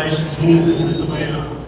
declarar isso juntos nessa manhã.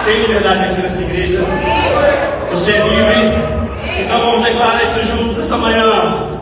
Tem liberdade aqui nessa igreja? Você é livre? Então vamos declarar isso juntos nessa manhã.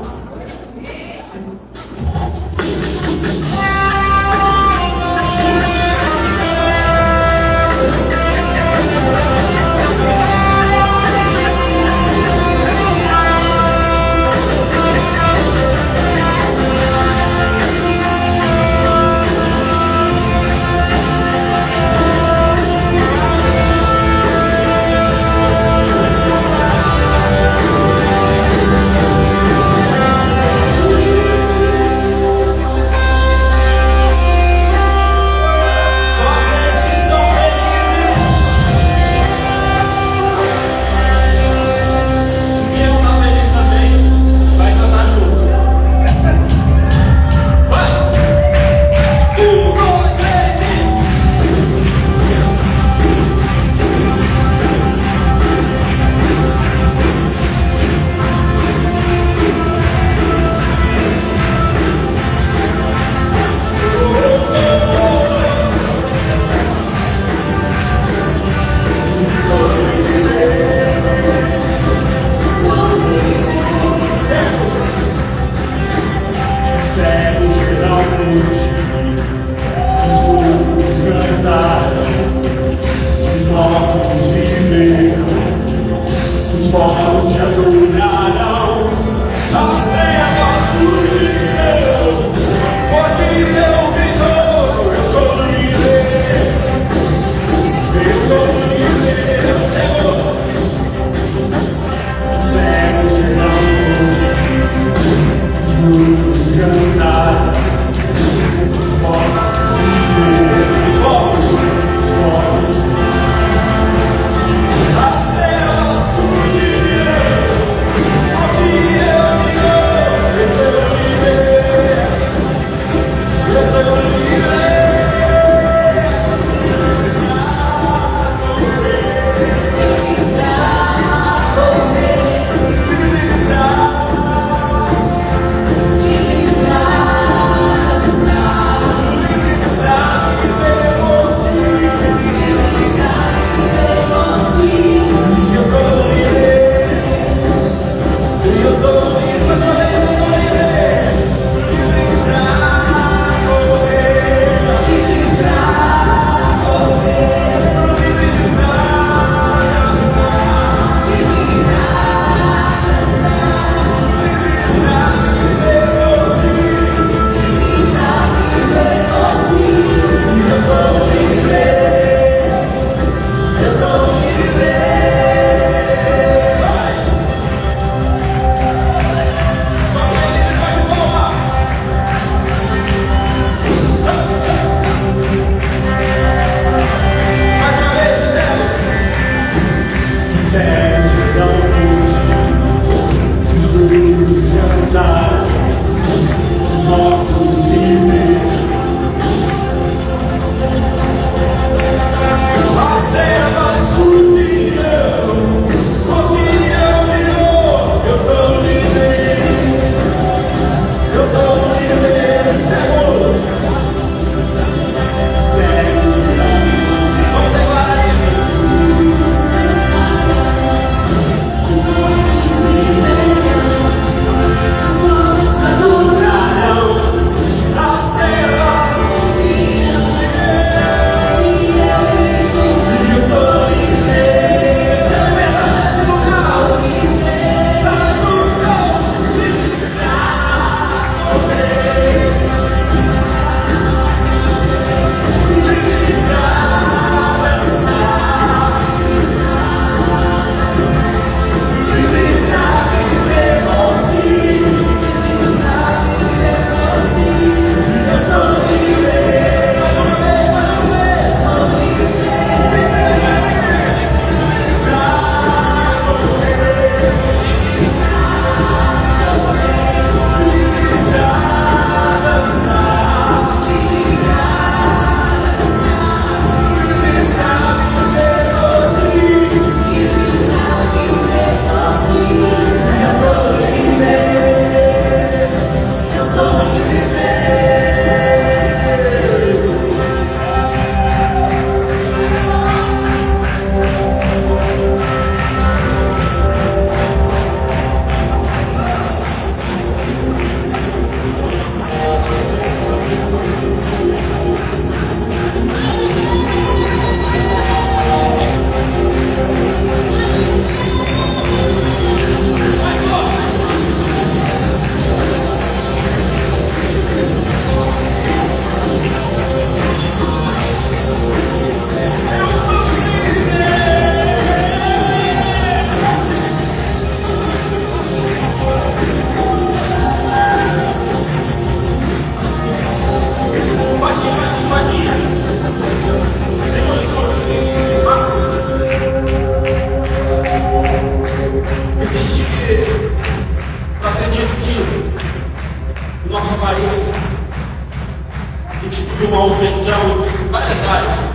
de uma opressão em várias áreas: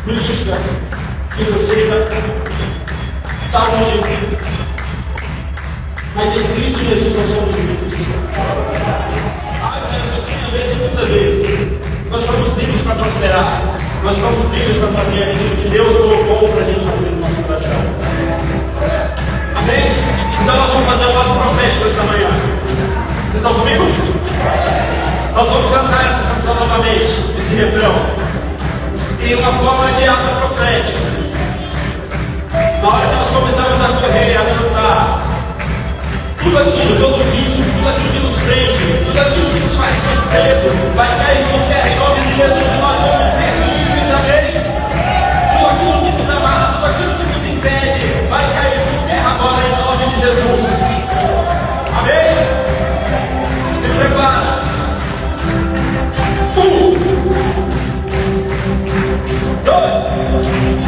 política, financeira, saúde. Mas em Cristo Jesus nós somos livres. Isso tem a ver com tudo a ver. Nós somos livres para prosperar. Nós somos livres para fazer aquilo que Deus colocou para a gente fazer no nosso coração. Amém? Então nós vamos fazer um ato profético essa manhã. Vocês estão comigo? Nós vamos cantar essa canção novamente, esse refrão. Em uma forma de ato profético. Na hora que nós começamos a correr, a dançar, tudo aquilo, todo vício, tudo aquilo que nos prende, tudo aquilo que nos faz ser preso, vai cair por terra em nome de Jesus e nós vamos ser livres, amém? Tudo aquilo que nos amarra, tudo aquilo que nos impede, vai cair por terra agora em nome de Jesus. Amém? Se prepara. 1, 2, 3,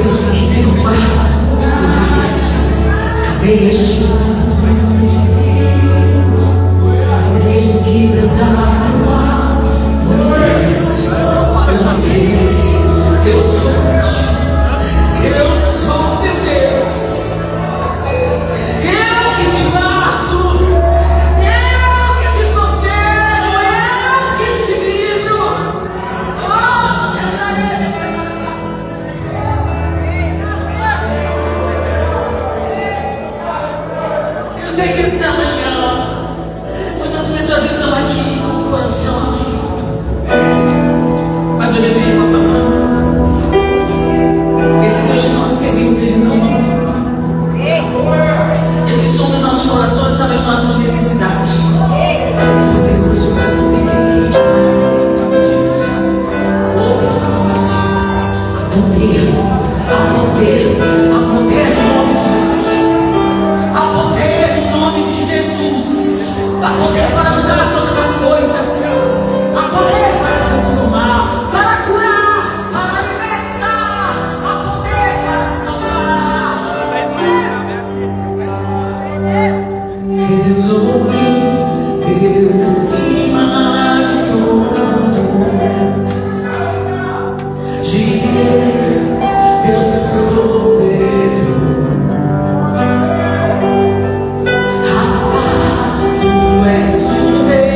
Deus que derrubar muralhas, cadeias, mesmo que brandar teu lado, montanhas, Deus forte, eu sou teu Deus. Eu que te guardo, eu que te protejo, eu que te livro. Eu sei que esta manhã muitas pessoas estão aqui com o coração aflito, mas eu lhe digo uma palavra: esse Deus que nós servimos, Ele não dorme. Ele que sonda em nossos corações, sabe as nossas necessidades. Ele é poderoso para fazer infinitamente mais do que pedimos ou pensamos. Há poder, há poder, há poder em nome de Jesus. Há poder em nome de Jesus. Há poder para mudar todas as coisas. Há poder para transformar, para curar, para libertar. Há poder para salvar. Elohim, Deus acima de todos. Jireh, Deus provedor. Rafa, tu és o Deus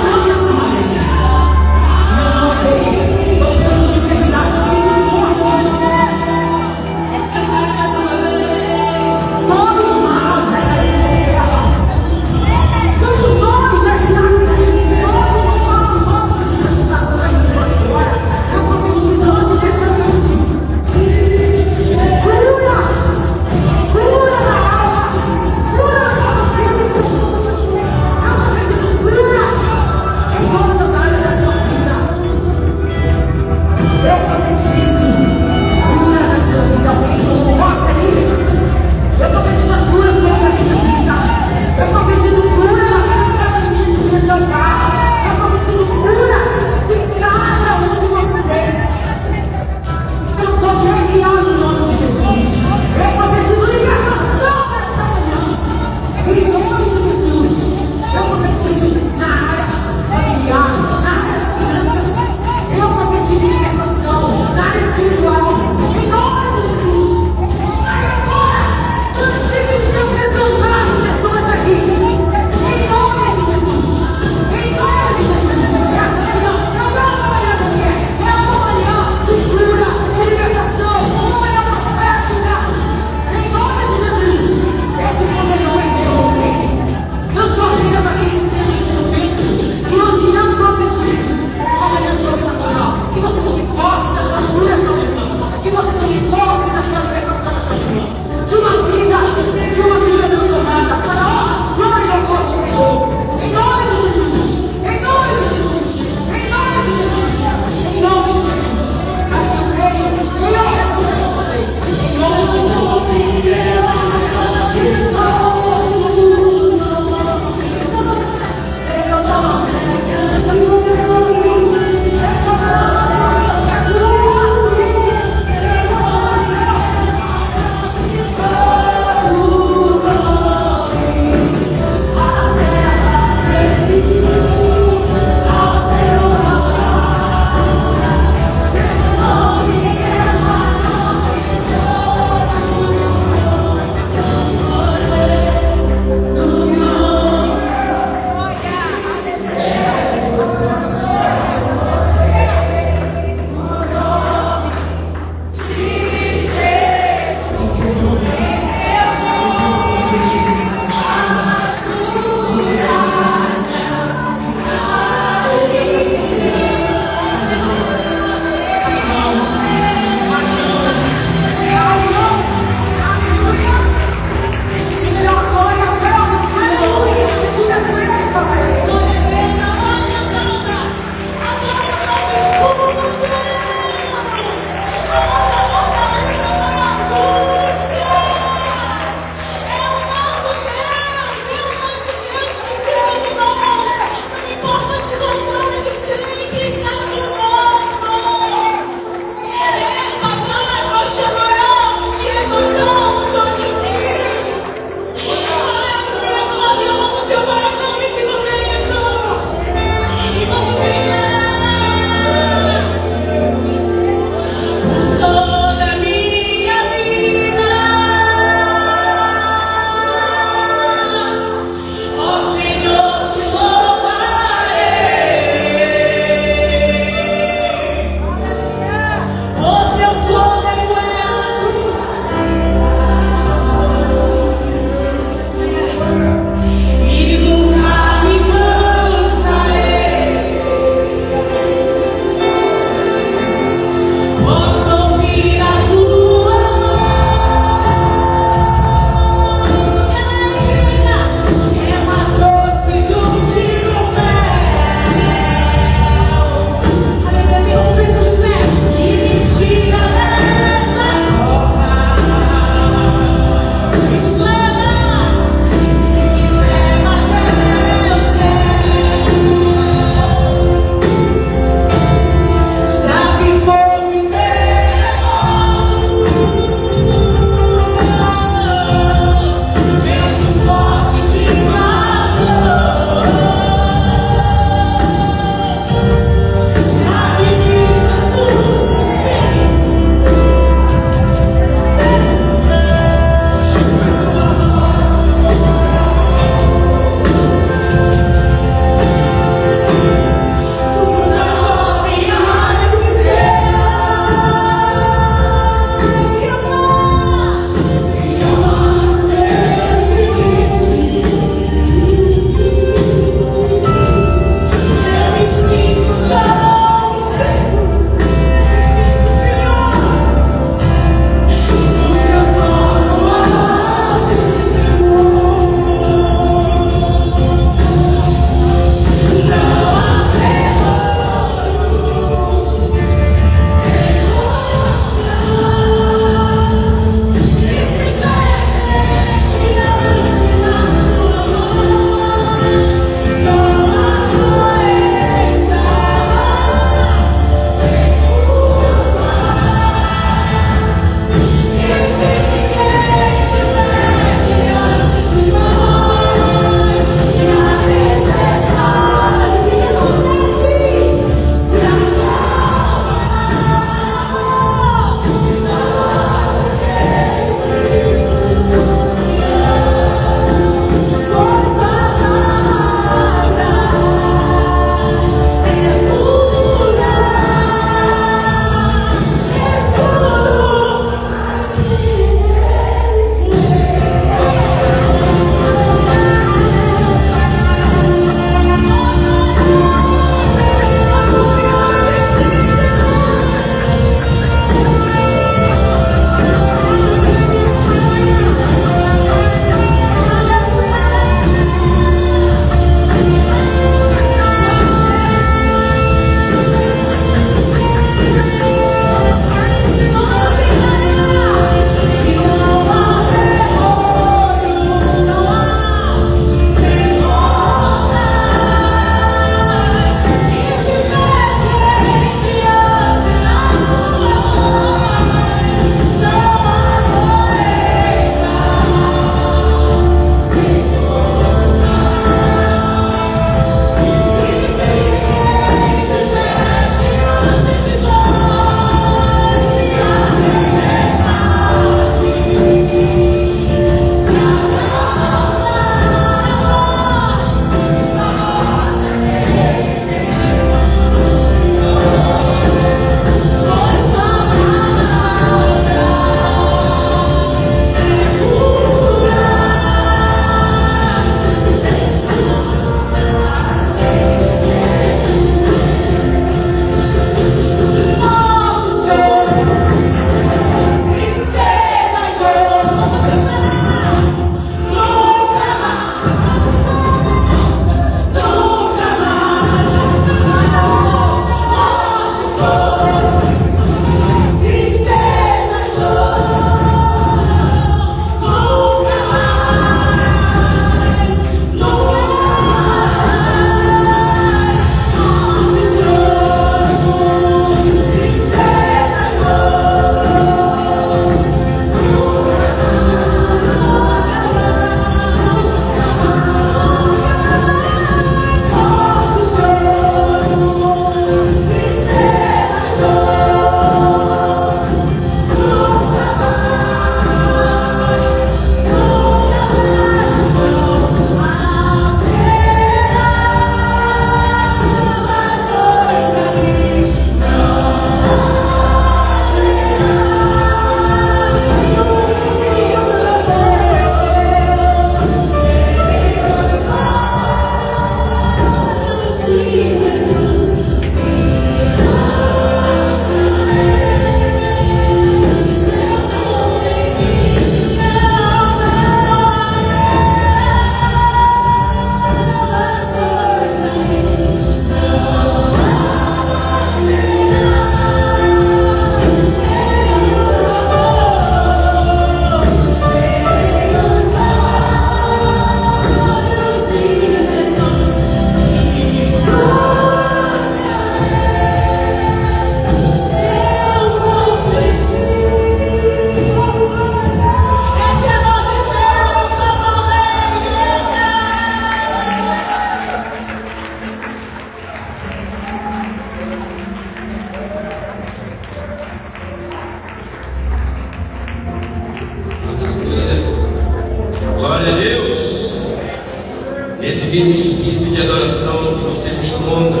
divino espírito de adoração que você se encontra.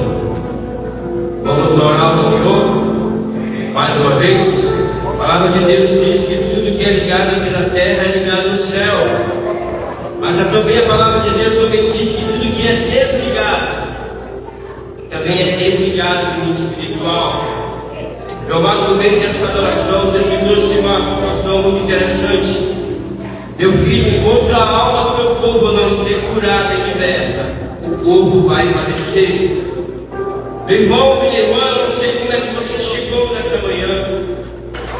Vamos orar ao Senhor mais uma vez. A palavra de Deus diz que tudo que é ligado aqui na terra é ligado no céu. Mas também a palavra de Deus também diz que tudo que é desligado também é desligado do mundo espiritual. Meu amado, no meio dessa adoração, Deus me trouxe uma situação muito interessante. Meu filho, enquanto a alma do meu povo não ser curada e liberta, o corpo vai padecer. Meu irmão, minha irmã, eu não sei como é que você chegou nessa manhã,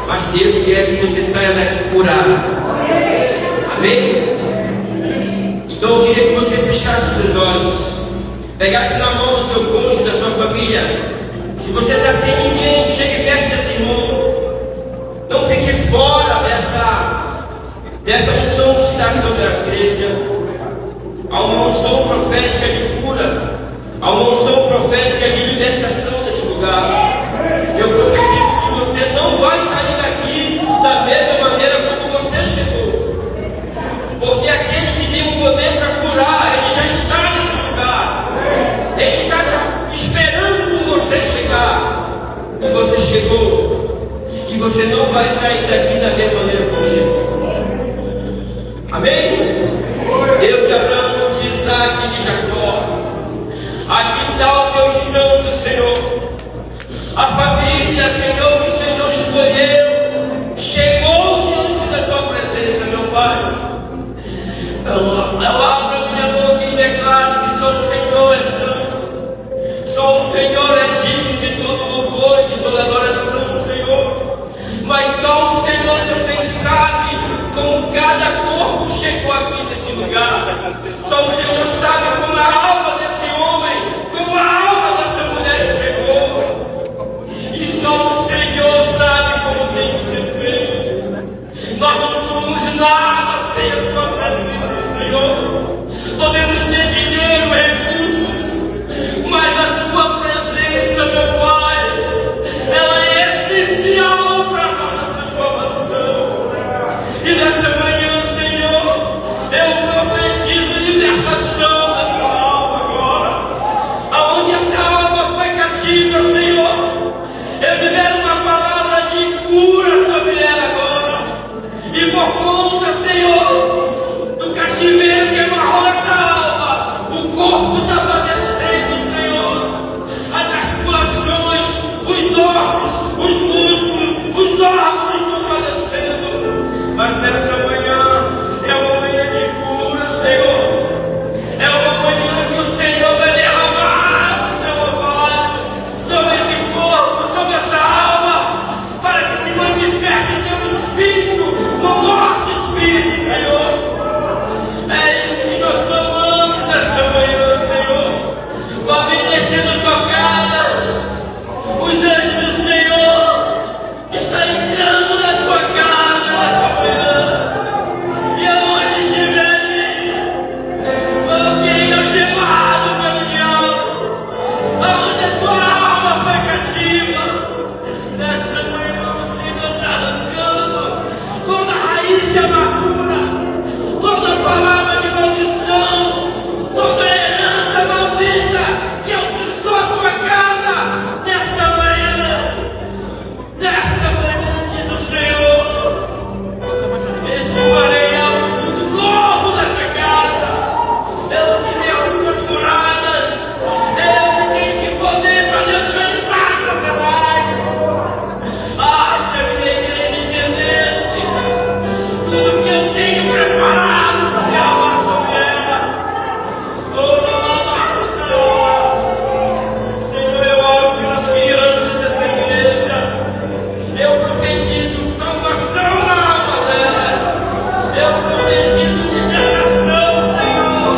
mas Deus quer que você saia daqui curado. Amém? Então eu queria que você fechasse seus olhos, pegasse na mão do seu cônjuge, da sua família. Se você está sem ninguém, chegue perto desse irmão. Não fique fora dessa unção que está sobre a igreja. Há uma unção profética de cura, há uma unção profética de libertação nesse lugar. Eu profetizo que você não vai sair daqui da mesma maneira como você chegou, porque aquele que tem o poder para curar, ele já está nesse lugar. Ele está esperando por você chegar, e você chegou, e você não vai sair daqui da mesma maneira como chegou. Amém? Deus de Abraão, de Isaac e de Jacó, aqui está o teu santo, Senhor. A família, Senhor, que o Senhor escolheu, chegou diante da tua presença, meu Pai. Eu abro a minha boca e declaro que só o Senhor é santo, só o Senhor é digno de todo louvor e de toda adoração, Senhor. Mas só o Senhor também sabe como cada corpo chegou aqui nesse lugar. Só o Senhor sabe como a alma desse homem, como a alma dessa mulher chegou. E só o Senhor sabe como tem que ser feito. Nós não somos nada sem a tua presença, Senhor. Podemos ter dinheiro, recursos, mas a tua presença, meu Pai, ela é essencial para a nossa transformação. E nessa manhã, Senhor, eu profetizo libertação dessa alma agora. Aonde essa alma foi cativa, Senhor, eu libero uma palavra de cura sobre ela agora. E por conta, Senhor, do cativeiro que amarrou essa alma, o corpo está padecendo, Senhor. As articulações, os ossos, os músculos, os órgãos estão padecendo. Mas nessa manhã é uma manhã de cura, Senhor. É uma manhã que o Senhor vai derramar o teu orvalho sobre esse corpo, sobre essa alma, para que se manifeste o teu Espírito no nosso espírito, Senhor. É isso que nós clamamos nessa manhã, Senhor. Famílias sendo tocadas, os anjos do Senhor que estão entrando na tua casa nessa manhã. E aonde estiverem, alguém algemado pelo diabo, aonde a tua alma foi cativa, nessa manhã o Senhor está arrancando toda raiz de amargura, toda palavra de maldição, toda herança maldita que alcançou a tua casa nessa manhã. Nessa manhã, diz o Senhor, escovarei algo tudo novo nessa casa. Eu que derrubo as muradas, eu que tenho que poder para neutralizar Satanás. Ah, se a minha igreja entendesse tudo que eu tenho preparado para derramar sobre ela. Oh, Senhor, eu oro pelas crianças dessa igreja. Eu profetizo salvação na alma delas. Eu profetizo libertação, Senhor,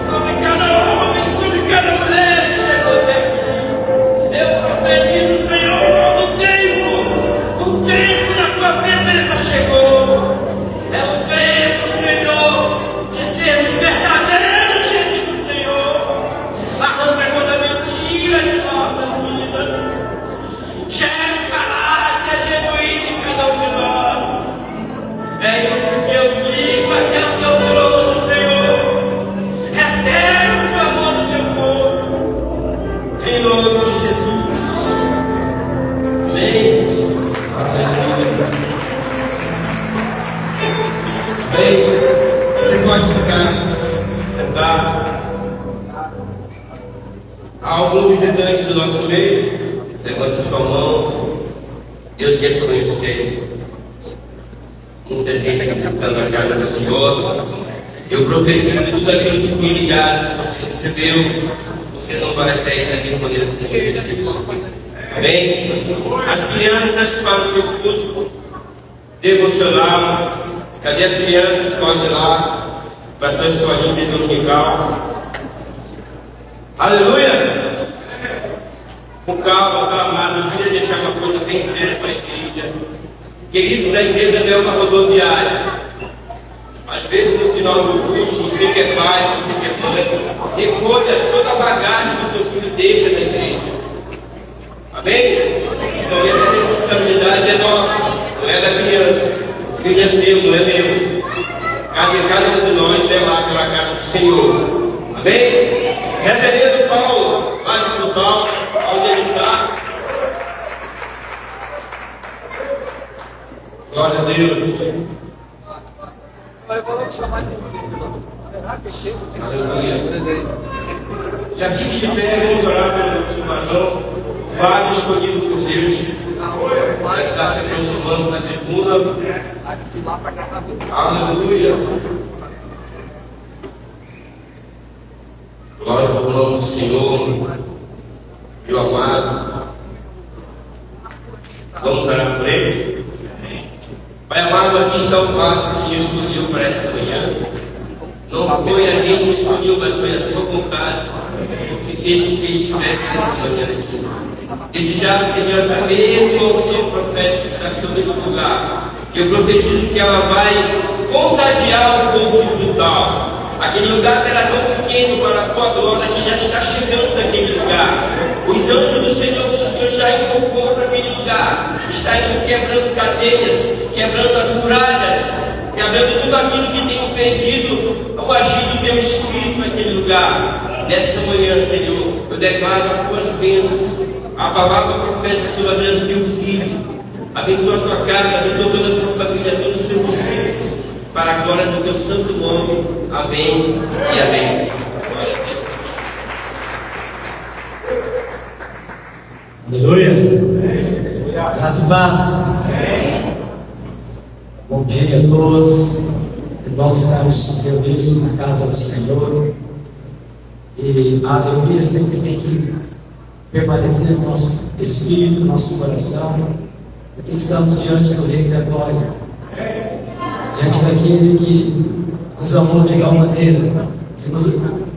sobre cada homem, sobre cada mulher que chegou até aqui. Eu profetizo, Senhor, um tempo da tua presença chegou. É um tempo, Senhor, de sermos verdadeiros diante do Senhor. Arranca toda mentira de nossas vidas. Gera um caráter genuíno em cada um de nós. É isso que eu digo até o teu trono, Senhor. Recebe o testemunhos tem muita gente visitando a casa do Senhor. Eu profetizo tudo aquilo que foi ligado. Se você recebeu, você não vai sair daqui de maneira como você chegou. Amém? As crianças para o seu culto devocional. Cadê as crianças? Pode ir lá para a sua escolinha dominical. Aleluia! Com calma, tá, amado? Eu queria deixar uma coisa bem séria para a igreja. Queridos, a igreja não é uma rodoviária. Às vezes no final do culto, você que é pai, você que é mãe, recolha toda a bagagem que o seu filho deixa na igreja. Amém? Então essa responsabilidade é nossa, não é da criança. O filho é seu, não é meu. Cada um de nós é lá pela casa do Senhor. Amém? Reverendo Paulo, lá de Frutal, onde ele está. Glória a Deus. Aleluia. Já fique de pé, vamos orar pelo nosso irmão. Vaso escolhido por Deus. Já está se aproximando da tribuna. Aleluia. Glória ao nome do Senhor, meu amado. Vamos orar por ele. Pai amado, aqui está o vaso que o Senhor escolheu para essa manhã. Não foi a gente que escolheu, mas foi a tua vontade que fez com que ele estivesse nessa manhã aqui. Desde já, Senhor, essa mesma unção profética está sobre esse lugar. Eu profetizo que ela vai contagiar o povo de Frutal. Aquele lugar será tão pequeno para a tua glória que já está chegando naquele lugar. Os anjos do Senhor já invocou para aquele lugar. Está indo quebrando cadeias, quebrando as muralhas, quebrando tudo aquilo que tem impedido o agir do teu Espírito naquele lugar. Nessa manhã, Senhor, eu declaro as tuas bênçãos, a palavra profética sobre a vida do teu filho. Abençoa a sua casa, abençoa toda a sua família, todos os seus discípulos, para a glória do teu santo nome. Amém e amém. Glória a Deus. Aleluia. Graça e paz. Bom dia a todos. É bom estarmos reunidos na casa do Senhor. E a alegria sempre tem que permanecer no nosso espírito, no nosso coração, porque estamos diante do Rei da Glória, diante daquele que nos amou de tal maneira, que nos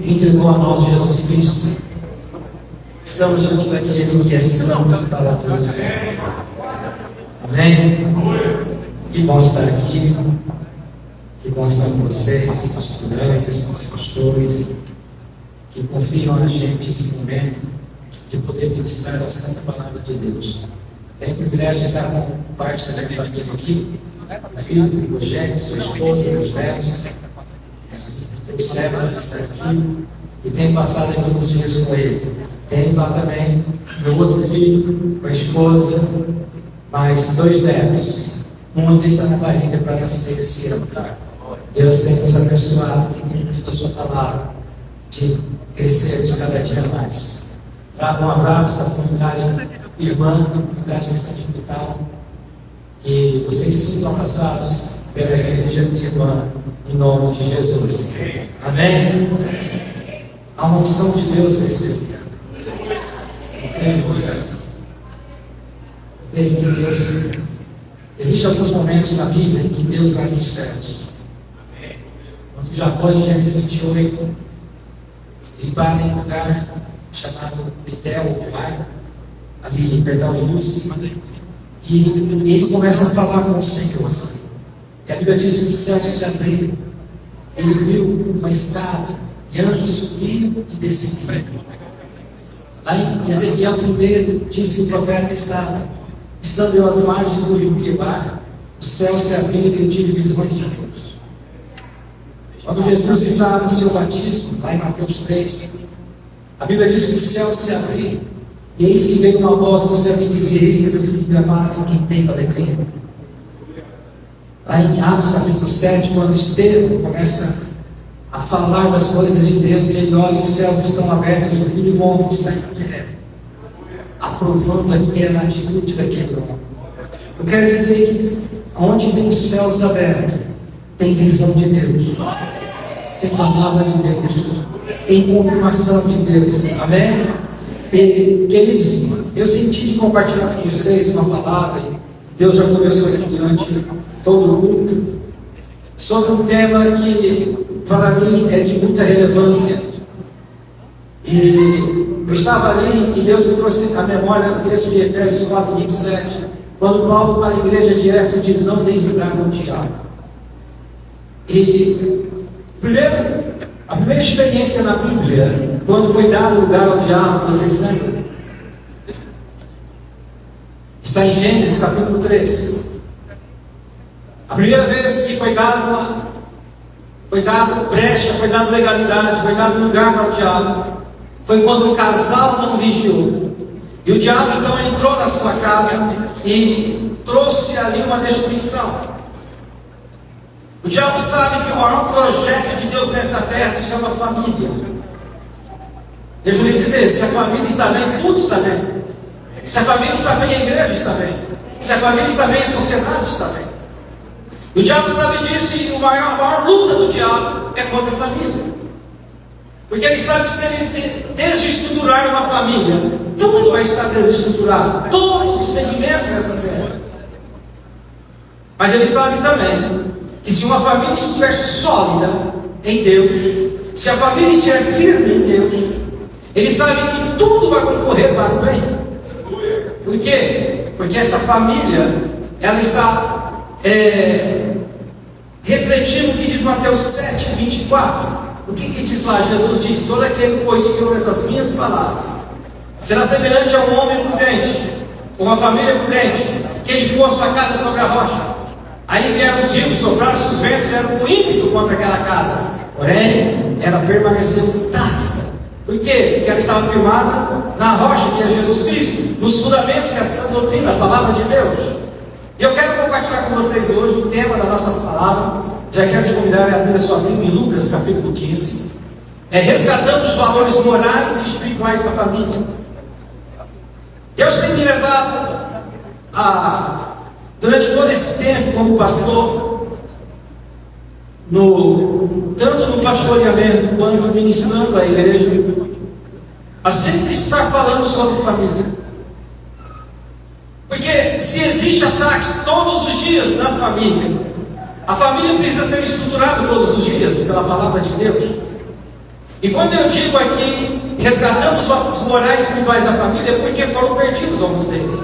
entregou a nós Jesus Cristo. Estamos diante daquele que é santo para todos sempre. Amém? Que bom estar aqui. Que bom estar com vocês, os estudantes, os pastores, que confiam na gente esse momento de poder ministrar a santa palavra de Deus. Tenho o privilégio de estar com parte da minha família aqui, o filho, o projeto, sua esposa, meus netos, o Sérgio está aqui, e tenho passado aqui uns dias com ele. Tenho lá também meu outro filho, com a esposa, mais 2 netos. Um ainda está na barriga para nascer esse ano. Deus tem nos abençoado, tem cumprido a sua palavra, de crescermos cada dia mais. Trago um abraço para a comunidade irmã, a comunidade cristã de Frutal, que vocês sintam abraçados pela igreja irmã, em nome de Jesus. Amém? Há uma unção de Deus nesse lugar. Creio que Deus. Existem alguns momentos na Bíblia em que Deus abre os céus. Quando Jacó, em Gênesis 28, ele para em um lugar chamado Betel, ali, perdão, em Luz, e ele começa a falar com o Senhor. E a Bíblia diz que os céus se abriram. Ele viu uma escada, e anjos subiam e desciam. Lá em Ezequiel 1 diz que o profeta estava, estando eu às margens do rio Quebar, os céus se abriram e eu tive visões de Deus. Quando Jesus está no seu batismo, lá em Mateus 3, a Bíblia diz que os céus se abriram, e eis que veio uma voz do céu que dizia: eis que meu filho amado, em quem tenho alegria. Lá em Atos capítulo 7, quando Estevão começa a falar das coisas de Deus, ele olha e os céus estão abertos, e o Filho do Homem está em pé, aprovando aquela atitude daquele homem. Eu quero dizer que onde tem os céus abertos, tem visão de Deus, tem palavra de Deus, tem confirmação de Deus. Amém? E, queridos, eu senti de compartilhar com vocês uma palavra, e Deus já conversou aqui durante todo o culto, sobre um tema que para mim é de muita relevância. E eu estava ali e Deus me trouxe à memória o texto de Efésios 4:27, quando Paulo para a igreja de Éfeso diz: não deis lugar ao diabo. E a primeira experiência na Bíblia, quando foi dado lugar ao diabo, vocês lembram? Está em Gênesis capítulo 3. A primeira vez que foi dado brecha, foi dado legalidade, foi dado lugar para o diabo, foi quando o casal não vigiou. E o diabo então entrou na sua casa e trouxe ali uma destruição. O diabo sabe que o maior projeto de Deus nessa terra se chama família. Deixa eu lhe dizer, se a família está bem, tudo está bem. Se a família está bem, a igreja está bem. Se a família está bem, a sociedade está bem. O diabo sabe disso e a maior luta do diabo é contra a família. Porque ele sabe que se ele desestruturar uma família, tudo vai estar desestruturado. Todos os segmentos dessa terra. Mas ele sabe também que se uma família estiver sólida em Deus, se a família estiver firme em Deus, ele sabe que tudo vai concorrer para o bem. Por quê? Porque essa família, ela está refletindo o que diz Mateus 7:24. O que diz lá? Jesus diz: todo aquele, pois, que ouve essas minhas palavras será semelhante a um homem prudente, uma família prudente, que edificou a sua casa sobre a rocha. Aí vieram os rios, sopraram-se os ventos, vieram com ímpeto contra aquela casa. Porém, ela permaneceu intacta. Por quê? Porque ela estava firmada na rocha, que é Jesus Cristo, nos fundamentos que é essa doutrina, a palavra de Deus. E eu quero compartilhar com vocês hoje o tema da nossa palavra. Já quero te convidar a abrir a sua Bíblia em Lucas capítulo 15. Resgatando os valores morais e espirituais da família. Deus tem me levado durante todo esse tempo, como pastor, tanto no pastoreamento quanto ministrando a igreja, a sempre estar falando sobre família. Porque se existe ataques todos os dias na família, a família precisa ser estruturada todos os dias pela palavra de Deus. E quando eu digo aqui, resgatamos os morais espirituais da família, é porque foram perdidos alguns deles.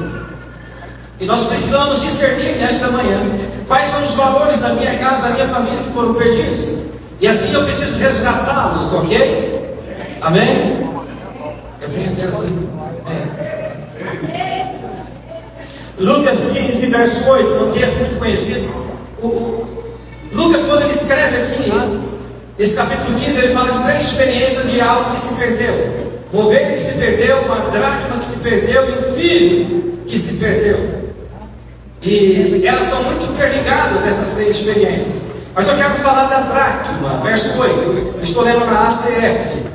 E nós precisamos discernir nesta manhã quais são os valores da minha casa, da minha família que foram perdidos. E assim eu preciso resgatá-los, ok? Amém? Eu tenho Deus aí. Lucas 15, verso 8, um texto muito conhecido. Lucas, quando ele escreve aqui, esse capítulo 15, ele fala de 3 experiências de algo que se perdeu. Uma ovelha que se perdeu, uma dracma que se perdeu e um filho que se perdeu. E elas estão muito interligadas, essas 3 experiências. Mas eu quero falar da dracma, verso 8. Eu estou lendo na ACF.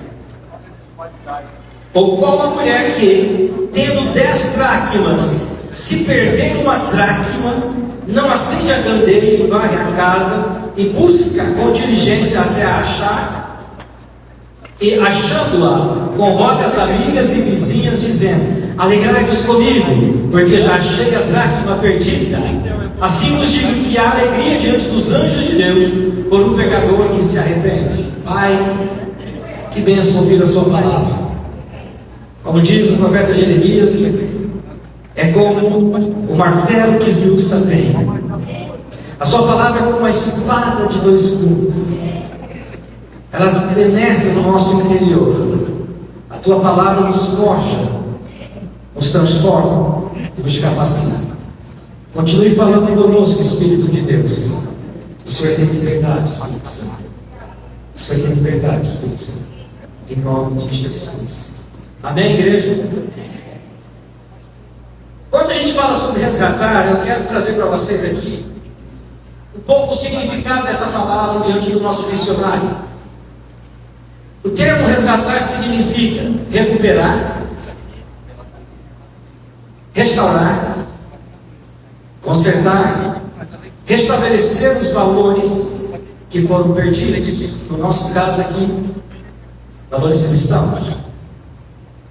Ou qual a mulher que, tendo 10 dracmas, se perder uma dracma, não acende a candeia e varre a casa e busca com diligência até a achar, e achando-a, convoca as amigas e vizinhas, dizendo: alegrai-vos comigo, porque já achei a dracma perdida. Assim vos digo que há alegria diante dos anjos de Deus por um pecador que se arrepende. Pai, que bênção ouvir a sua palavra. Como diz o profeta Jeremias, é como o martelo que esmiuça a lenha. A sua palavra é como uma espada de 2 gumes. Ela penetra no nosso interior. A tua palavra nos forja, nos transforma e nos capacita. Continue falando conosco, Espírito de Deus. O Senhor tem liberdade, Espírito Santo. O Senhor tem liberdade, Espírito Santo. Em nome de Jesus. Amém, igreja? Quando a gente fala sobre resgatar, eu quero trazer para vocês aqui um pouco o significado dessa palavra diante do nosso dicionário. O termo resgatar significa recuperar, restaurar, consertar, restabelecer os valores que foram perdidos. No nosso caso aqui, valores cristãos.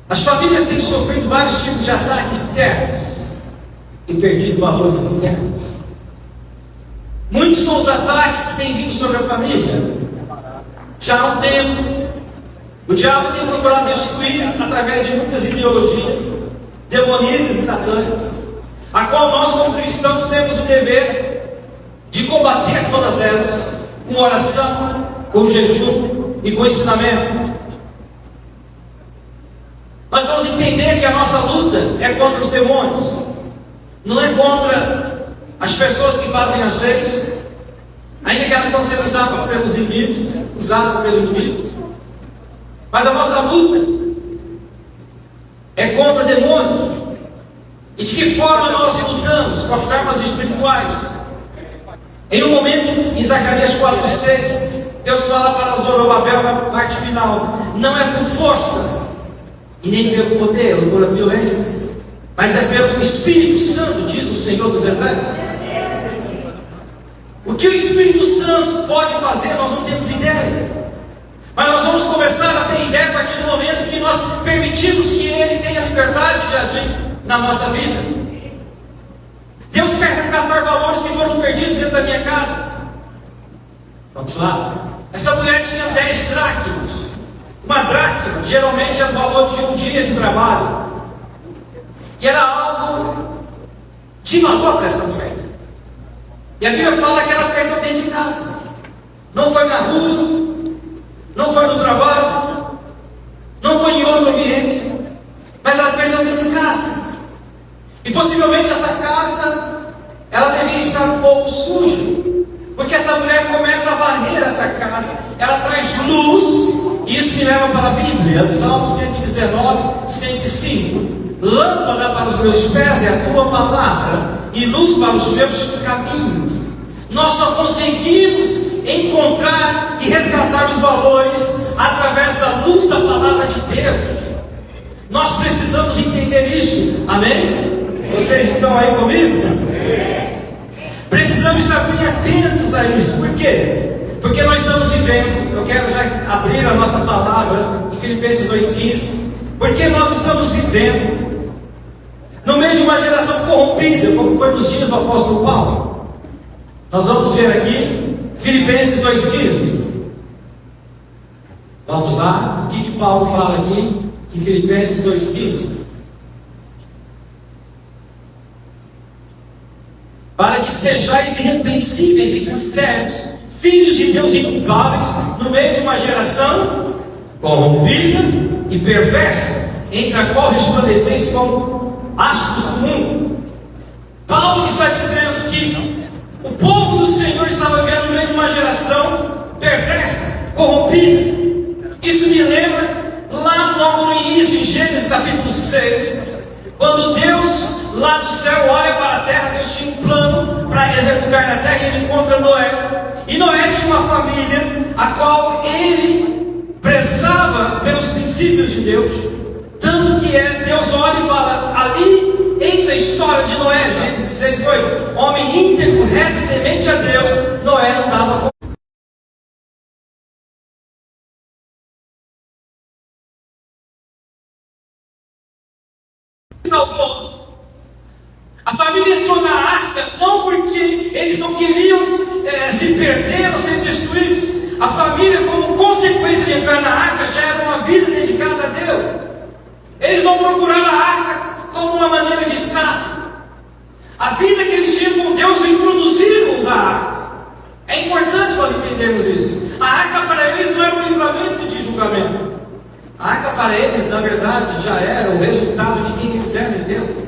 As famílias têm sofrido vários tipos de ataques externos e perdido valores internos. Muitos são os ataques que têm vindo sobre a família. Já há um tempo, o diabo tem procurado destruir através de muitas ideologias demoníacas e satânicas, a qual nós como cristãos temos o dever de combater todas elas, com oração, com jejum e com ensinamento. Nós vamos entender que a nossa luta é contra os demônios, não é contra as pessoas que fazem as leis, ainda que elas estão sendo usadas pelos inimigos, usadas pelo inimigo. Mas a nossa luta é contra demônios. E de que forma nós lutamos? Com as armas espirituais. Em um momento, em Zacarias 4:6, Deus fala para Zorobabel na parte final: não é por força e nem pelo poder ou pela violência, mas é pelo Espírito Santo, diz o Senhor dos Exércitos. O que o Espírito Santo pode fazer, nós não temos ideia. Mas nós vamos começar a ter ideia a partir do momento que nós permitimos que Ele tenha liberdade de agir na nossa vida. Deus quer resgatar valores que foram perdidos dentro da minha casa. Vamos lá. Essa mulher tinha 10 dracmas. Uma dracma geralmente é o valor de um dia de trabalho. E era algo de valor para essa mulher. E a Bíblia fala que ela perdeu dentro de casa. Não foi na rua, não foi no trabalho, não foi em outro ambiente, mas ela perdeu dentro de casa. E possivelmente essa casa, ela devia estar um pouco suja, porque essa mulher começa a varrer essa casa, ela traz luz, e isso me leva para a Bíblia, Salmo 119, 105. Lâmpada para os meus pés é a tua palavra, e luz para os meus caminhos. Nós só conseguimos encontrar e resgatar os valores através da luz da palavra de Deus. Nós precisamos entender isso, amém? Vocês estão aí comigo? Precisamos estar bem atentos a isso. Por quê? Porque nós estamos vivendo, eu quero já abrir a nossa palavra em Filipenses 2,15. Porque nós estamos vivendo no meio de uma geração corrompida, como foi nos dias do apóstolo Paulo. Nós vamos ver aqui Filipenses 2,15. Vamos lá, o que Paulo fala aqui em Filipenses 2,15? Para que sejais irrepreensíveis e sinceros, filhos de Deus inculpáveis, no meio de uma geração corrompida e perversa, entre a qual resplandeceis como astros do mundo. Paulo está dizendo que o povo do Senhor estava vivendo no meio de uma geração perversa, corrompida. Isso me lembra lá logo no início, em Gênesis capítulo 6, quando Deus lá do céu olha para a terra. Deus tinha um plano para executar na terra, e Ele encontra Noé. E Noé tinha uma família a qual ele prezava pelos princípios de Deus. Tanto que Deus olha e fala: ali, eis a história de Noé, Gênesis 6:8. Homem íntegro, reto, temente a Deus, Noé andava com salvou. A família entrou na arca não porque eles não queriam se perder ou ser destruídos. A família, como consequência de entrar na arca, já era uma vida dedicada a Deus. Eles não procuraram a arca como uma maneira de escape. A vida que eles tinham com Deus introduziram-os à arca. É importante nós entendermos isso. A arca para eles não era um livramento de julgamento. A arca para eles, na verdade, já era o resultado de quem eles eram em Deus.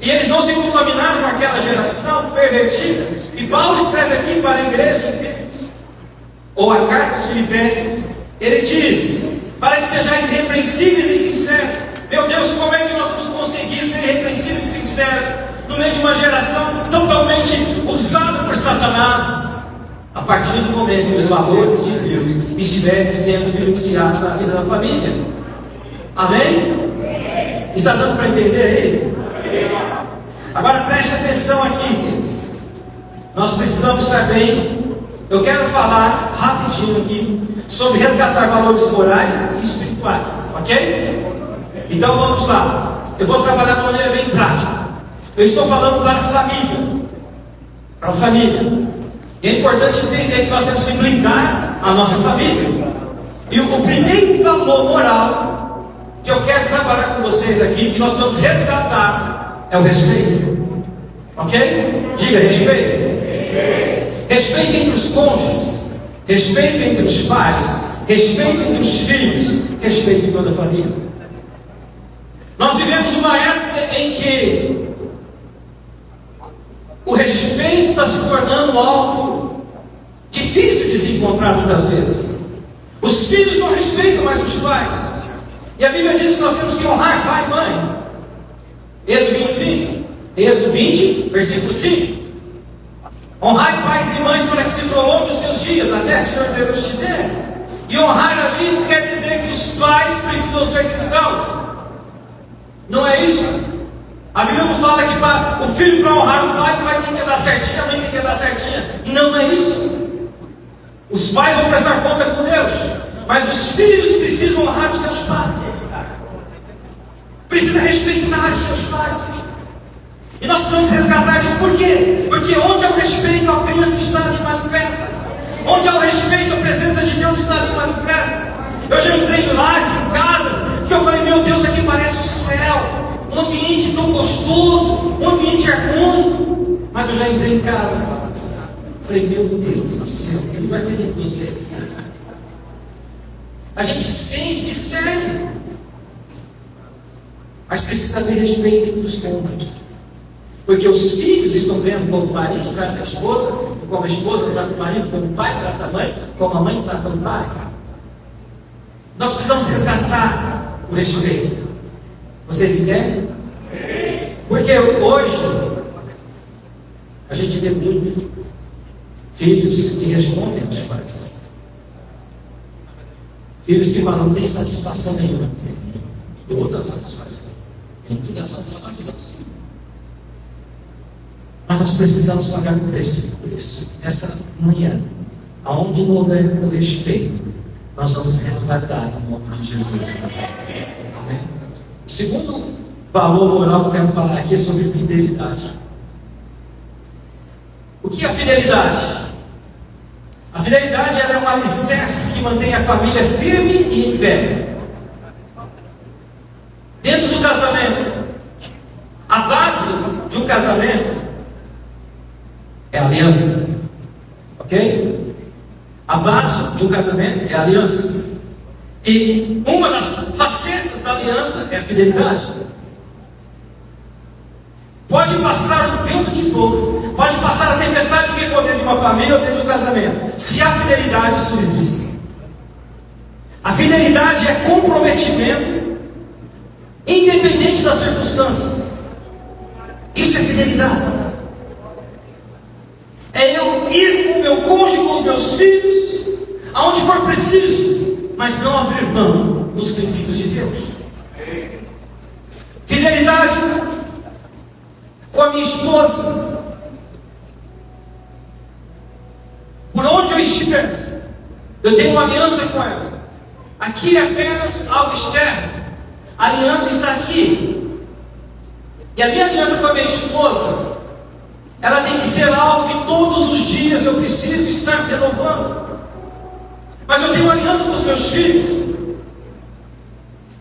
E eles não se contaminaram com aquela geração pervertida. E Paulo escreve aqui para a igreja em Filipos, ou a carta aos Filipenses. Ele diz: para que sejais irrepreensíveis e sinceros. Meu Deus, como é que nós vamos conseguir ser irrepreensíveis e sinceros no meio de uma geração totalmente usada por Satanás? A partir do momento que os valores de Deus estiverem sendo vivenciados na vida da família. Amém? Está dando para entender aí? Agora preste atenção aqui, queridos. Nós precisamos estar bem. Eu quero falar rapidinho aqui sobre resgatar valores morais e espirituais, ok? Então vamos lá. Eu vou trabalhar de uma maneira bem prática. Eu estou falando para a família. Para a família. E é importante entender que nós temos que blindar a nossa família. E o primeiro valor moral que eu quero trabalhar com vocês aqui, que nós vamos resgatar, é o respeito. Ok? Diga respeito. Respeito entre os cônjuges, respeito entre os pais, respeito entre os filhos, respeito em toda a família. Nós vivemos uma época em que o respeito está se tornando algo difícil de se encontrar muitas vezes. Os filhos não respeitam mais os pais. E a Bíblia diz que nós temos que honrar pai e mãe. Êxodo 25, Êxodo 20, versículo 5. Honrai pais e mães para que se prolongue os teus dias, até que o Senhor Deus te dê. E honrar ali não quer dizer que os pais precisam ser cristãos. Não é isso. A Bíblia não fala que o filho, para honrar o pai tem que dar certinho, a mãe tem que dar certinha. Não é isso. Os pais vão prestar conta com Deus, mas os filhos precisam honrar os seus pais. Precisa respeitar os seus pais. E nós precisamos resgatar isso. Por quê? Porque onde há o respeito, a bênção está ali manifesta. Onde há o respeito, a presença de Deus está ali manifesta. Eu já entrei em lares, em casas, que eu falei, meu Deus, aqui parece o céu. Um ambiente tão gostoso, um ambiente harmônico. Mas eu já entrei em casas, falei, meu Deus do céu, que lugar tenebroso é esse? A gente sente, discerne, mas precisa haver respeito entre os cônjuges. Porque os filhos estão vendo como o marido trata a esposa, como a esposa trata o marido, como o pai trata a mãe, como a mãe trata o pai. Nós precisamos resgatar o respeito. Vocês entendem? Porque hoje a gente vê muito filhos que respondem aos pais. Filhos que falam, não tem satisfação nenhuma. Tem toda a satisfação. Tem que dar satisfação, sim. Mas nós precisamos pagar o preço por isso. Essa manhã, aonde não houver o respeito, nós vamos resgatar em nome de Jesus. Amém? O segundo valor moral que eu quero falar aqui é sobre fidelidade. O que é a fidelidade? A fidelidade ela é um alicerce que mantém a família firme e em pé. Dentro do casamento, a base de um casamento é a aliança. Ok? A base de um casamento é a aliança. E uma das facetas da aliança é a fidelidade. Pode passar o vento que for, pode passar a tempestade que for dentro de uma família ou dentro de um casamento. Se há fidelidade, isso existe. A fidelidade é comprometimento, independente das circunstâncias. Isso é fidelidade. É eu ir com o meu cônjuge, com os meus filhos, aonde for preciso, mas não abrir mão dos princípios de Deus. Fidelidade com a minha esposa. Por onde eu estiver, eu tenho uma aliança com ela. Aqui é apenas algo externo. A aliança está aqui. E a minha aliança com a minha esposa, ela tem que ser algo que todos os dias eu preciso estar renovando. Mas eu tenho uma aliança com os meus filhos,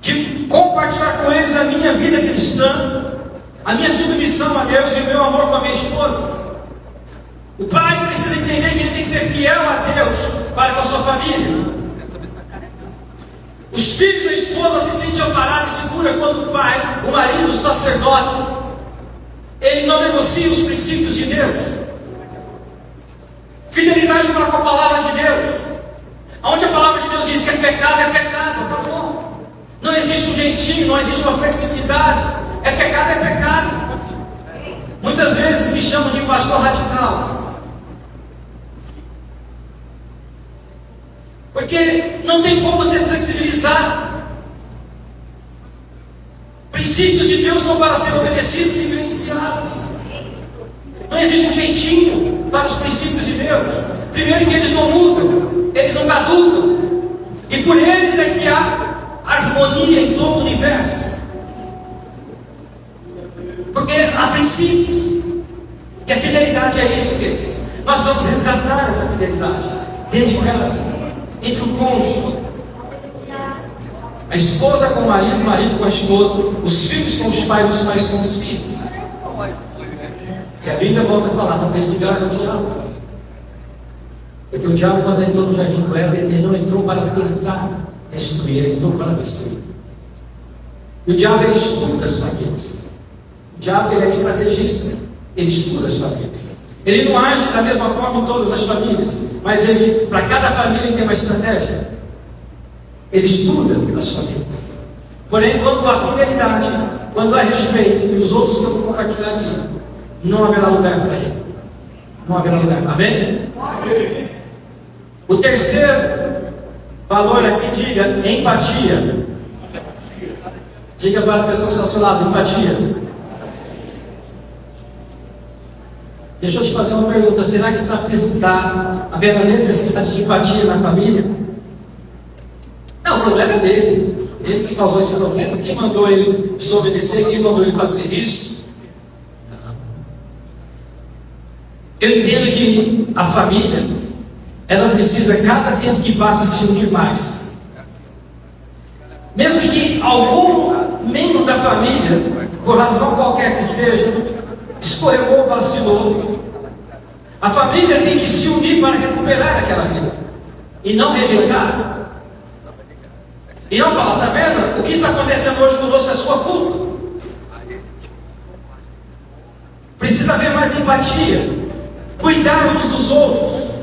de compartilhar com eles a minha vida cristã, a minha submissão a Deus e o meu amor com a minha esposa. O pai precisa entender que ele tem que ser fiel a Deus para com a sua família. Os filhos e a esposa se sentem amparados e seguros quando o pai, o marido, o sacerdote, ele não negocia os princípios de Deus. Fidelidade para com a palavra de Deus. Onde a palavra de Deus diz que é pecado, acabou. Não existe um jeitinho, não existe uma flexibilidade. É pecado. Muitas vezes me chamam de pastor radical, porque não tem como você flexibilizar. Princípios de Deus são para serem obedecidos e vivenciados. Não existe um jeitinho para os princípios de Deus. Primeiro que eles não mudam, eles não caducam. E por eles é que há harmonia em todo o universo. Porque há princípios. E a fidelidade é isso, queridos. Nós vamos resgatar essa fidelidade dentro de casa, entre o cônjuge, a esposa com o marido com a esposa, os filhos com os pais com os filhos. E a Bíblia volta a falar: não deixe de ligar ao diabo. Porque o diabo, quando entrou no jardim do Éden, ele não entrou para tentar destruir, ele entrou para destruir. E o diabo, ele estuda as famílias. O diabo, ele é estrategista, ele estuda as famílias. Ele não age da mesma forma em todas as famílias, mas ele, para cada família, ele tem uma estratégia. Ele estuda as famílias. Porém, quando há fidelidade, quando há respeito, e os outros que eu vou compartilhar aqui, não haverá lugar para ele. Não haverá lugar. Amém? Amém. O terceiro valor aqui, diga empatia. Diga para a pessoa que está ao seu lado: empatia. Deixa eu te fazer uma pergunta: será que está havendo a necessidade de empatia na família? Não, o problema é dele. Ele que causou esse problema. Quem mandou ele desobedecer? Quem mandou ele fazer isso? Não. Eu entendo que a família, ela precisa, cada tempo que passa, se unir mais. Mesmo que algum membro da família, por razão qualquer que seja, escorregou, vacilou, a família tem que se unir para recuperar aquela vida e não rejeitar. E não falar: está vendo? O que está acontecendo hoje conosco é sua culpa. Precisa haver mais empatia, cuidar uns dos outros,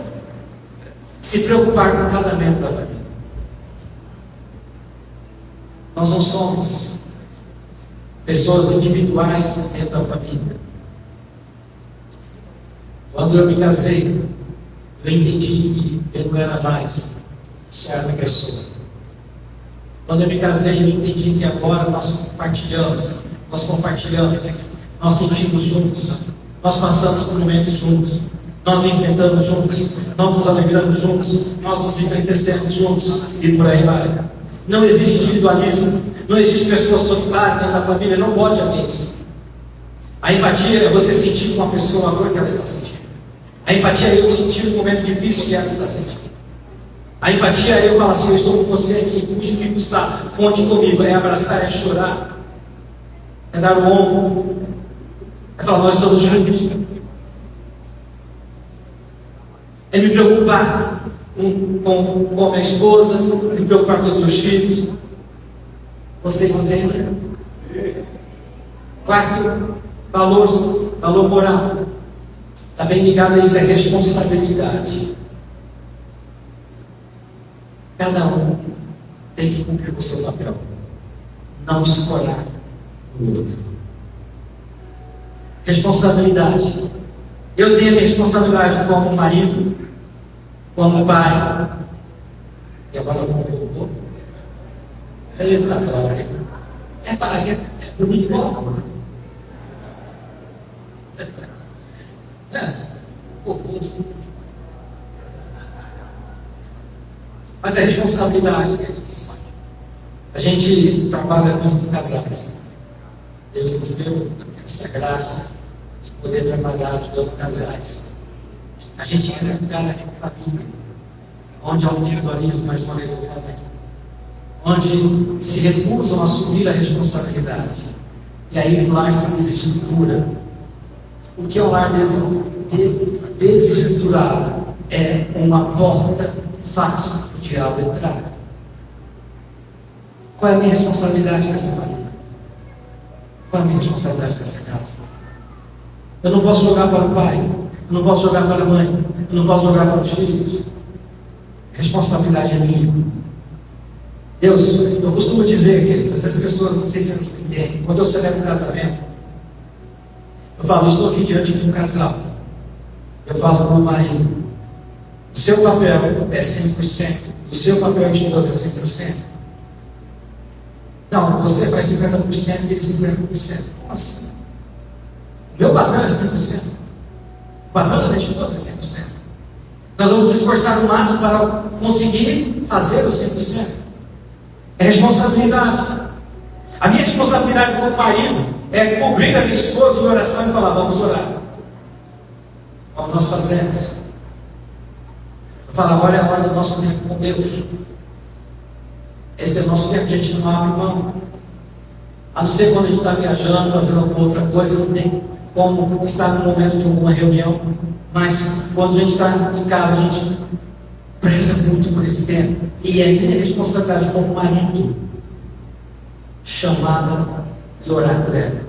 se preocupar com cada membro da família. Nós não somos pessoas individuais dentro da família. Quando eu me casei, eu entendi que eu não era mais só uma pessoa. Quando eu me casei, eu entendi que agora nós compartilhamos, nós sentimos juntos, nós passamos por momentos juntos, nós enfrentamos juntos, nós nos alegramos juntos, nós nos entristecemos juntos, e por aí vai. Não existe individualismo, não existe pessoa solitária dentro da família, não pode haver isso. A empatia é você sentir com a pessoa a dor que ela está sentindo. A empatia é eu sentir o momento difícil que ela está sentindo. A empatia é eu falar assim: eu estou com você aqui, custe o que custar, conte comigo. É abraçar, é chorar, é dar o ombro, é falar: nós estamos juntos. É me preocupar com a minha esposa, me preocupar com os meus filhos. Vocês entendem? Quarto valor moral, está bem ligado a isso, é responsabilidade. Cada um tem que cumprir com o seu papel, não escolher o outro. Responsabilidade. Eu tenho a minha responsabilidade como marido, como pai, e agora como avô. Eita, glória. É para que é bonito bom. Mas é responsabilidade, queridos. A gente trabalha muito com casais. Deus nos deu essa graça de poder trabalhar ajudando casais. A gente entra em família, onde há um individualismo, mais uma vez eu vou falar aqui, onde se recusam a assumir a responsabilidade. E aí o lar se desestrutura. O que é um lar desestruturado? É uma porta fácil para o diabo entrar. Qual é a minha responsabilidade nessa família? Qual é a minha responsabilidade nessa casa? Eu não posso jogar para o pai, eu não posso jogar para a mãe, eu não posso jogar para os filhos. A responsabilidade é minha. Deus, eu costumo dizer, queridos, essas pessoas, não sei se elas entendem, quando eu celebro um casamento, eu falo: eu estou aqui diante de um casal. Eu falo para o marido: o seu papel é 100%, o seu papel de esposa é 100%. Não, você faz 50% e ele 50%. Como assim? Meu papel é 100%. O papel da minha esposa é 100%. Nós vamos nos esforçar no máximo para conseguir fazer os 100%. É responsabilidade. A minha responsabilidade como marido é cobrir a minha esposa em oração e falar: vamos orar. Como nós fazemos. Falar: olha a hora do nosso tempo com Deus. Esse é o nosso tempo, a gente não abre mão. A não ser quando a gente está viajando, fazendo alguma outra coisa, não tem como estar no momento de alguma reunião. Mas quando a gente está em casa, a gente preza muito por esse tempo. E é minha responsabilidade como marido chamá-la e orar por ela.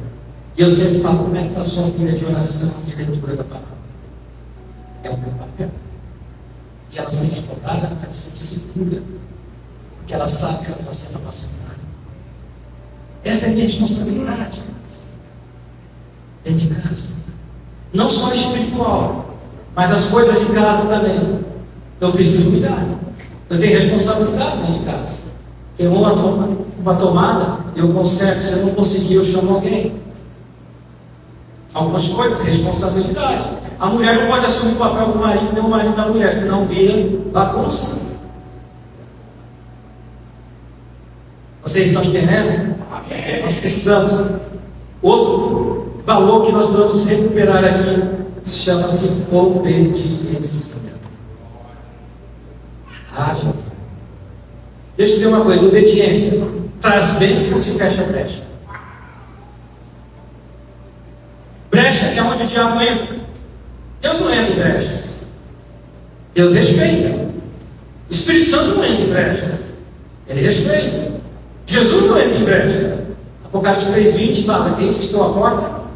E eu sempre falo: como é que está a sua vida de oração, de leitura da palavra? É o meu papel. E ela se sente tocada, ela se sente segura, porque ela sabe que ela está sendo apacentada. Essa é a minha responsabilidade dentro de casa. Não só espiritual, mas as coisas de casa também. Eu preciso cuidar. Eu tenho responsabilidade dentro de casa. Queimou uma tomada, eu conserto. Se eu não conseguir, eu chamo alguém. Algumas coisas, responsabilidade. A mulher não pode assumir o papel do marido, nem o marido da mulher, senão vira bagunça. Vocês estão entendendo? Nós precisamos. Outro valor que nós vamos recuperar aqui chama-se obediência. Deixa eu dizer uma coisa: obediência traz bênçãos e fecha brecha. Brecha é onde o diabo entra. Deus não entra em brechas. Deus respeita. O Espírito Santo não entra em brechas. Ele respeita. Jesus não entra em brecha. Apocalipse 3:20 fala: eis que estou à porta.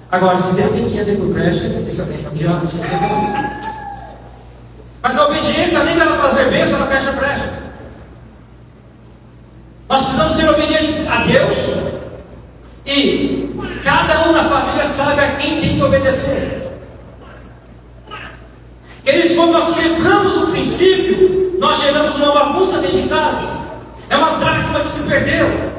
Agora, se tem alguém que entra por brechas, isso também é o diabo, isso é Deus. Mas a obediência, além dela trazer bênção, ela fecha brechas. Nós precisamos ser obedientes a Deus. E cada um na família sabe a quem tem que obedecer. Queridos, quando nós quebramos o princípio, nós geramos uma bagunça dentro de casa. É uma dracma que se perdeu.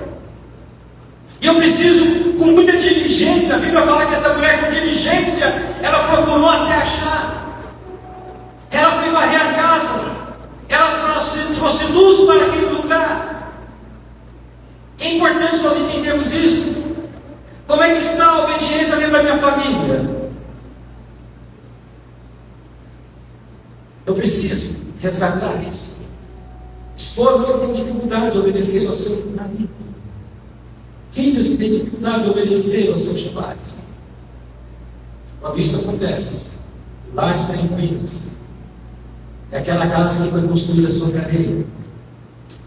E eu preciso, com muita diligência, a Bíblia fala que essa mulher com diligência, ela procurou até achar. Ela foi varrer a casa. Ela trouxe luz para aquele lugar. É importante nós entendermos isso. Como é que está a obediência dentro da minha família? Eu preciso resgatar isso. Esposas que têm dificuldade de obedecer ao seu marido. Filhos que têm dificuldade de obedecer aos seus pais. Quando isso acontece, o lar está em ruínas. É aquela casa que foi construída sobre areia.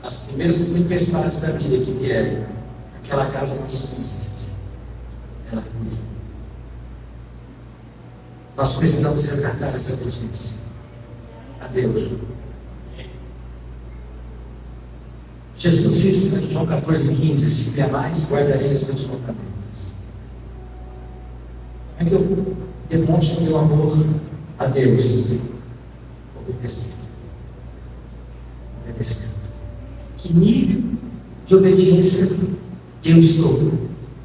As primeiras tempestades da vida que vierem, aquela casa não subsiste. Ela cuida. Nós precisamos resgatar essa obediência a Deus. Jesus disse em João 14:15: se me amais, guardarei os meus mandamentos. Como é que eu demonstro meu amor a Deus? Obedecendo. Obedecendo. Que nível de obediência eu estou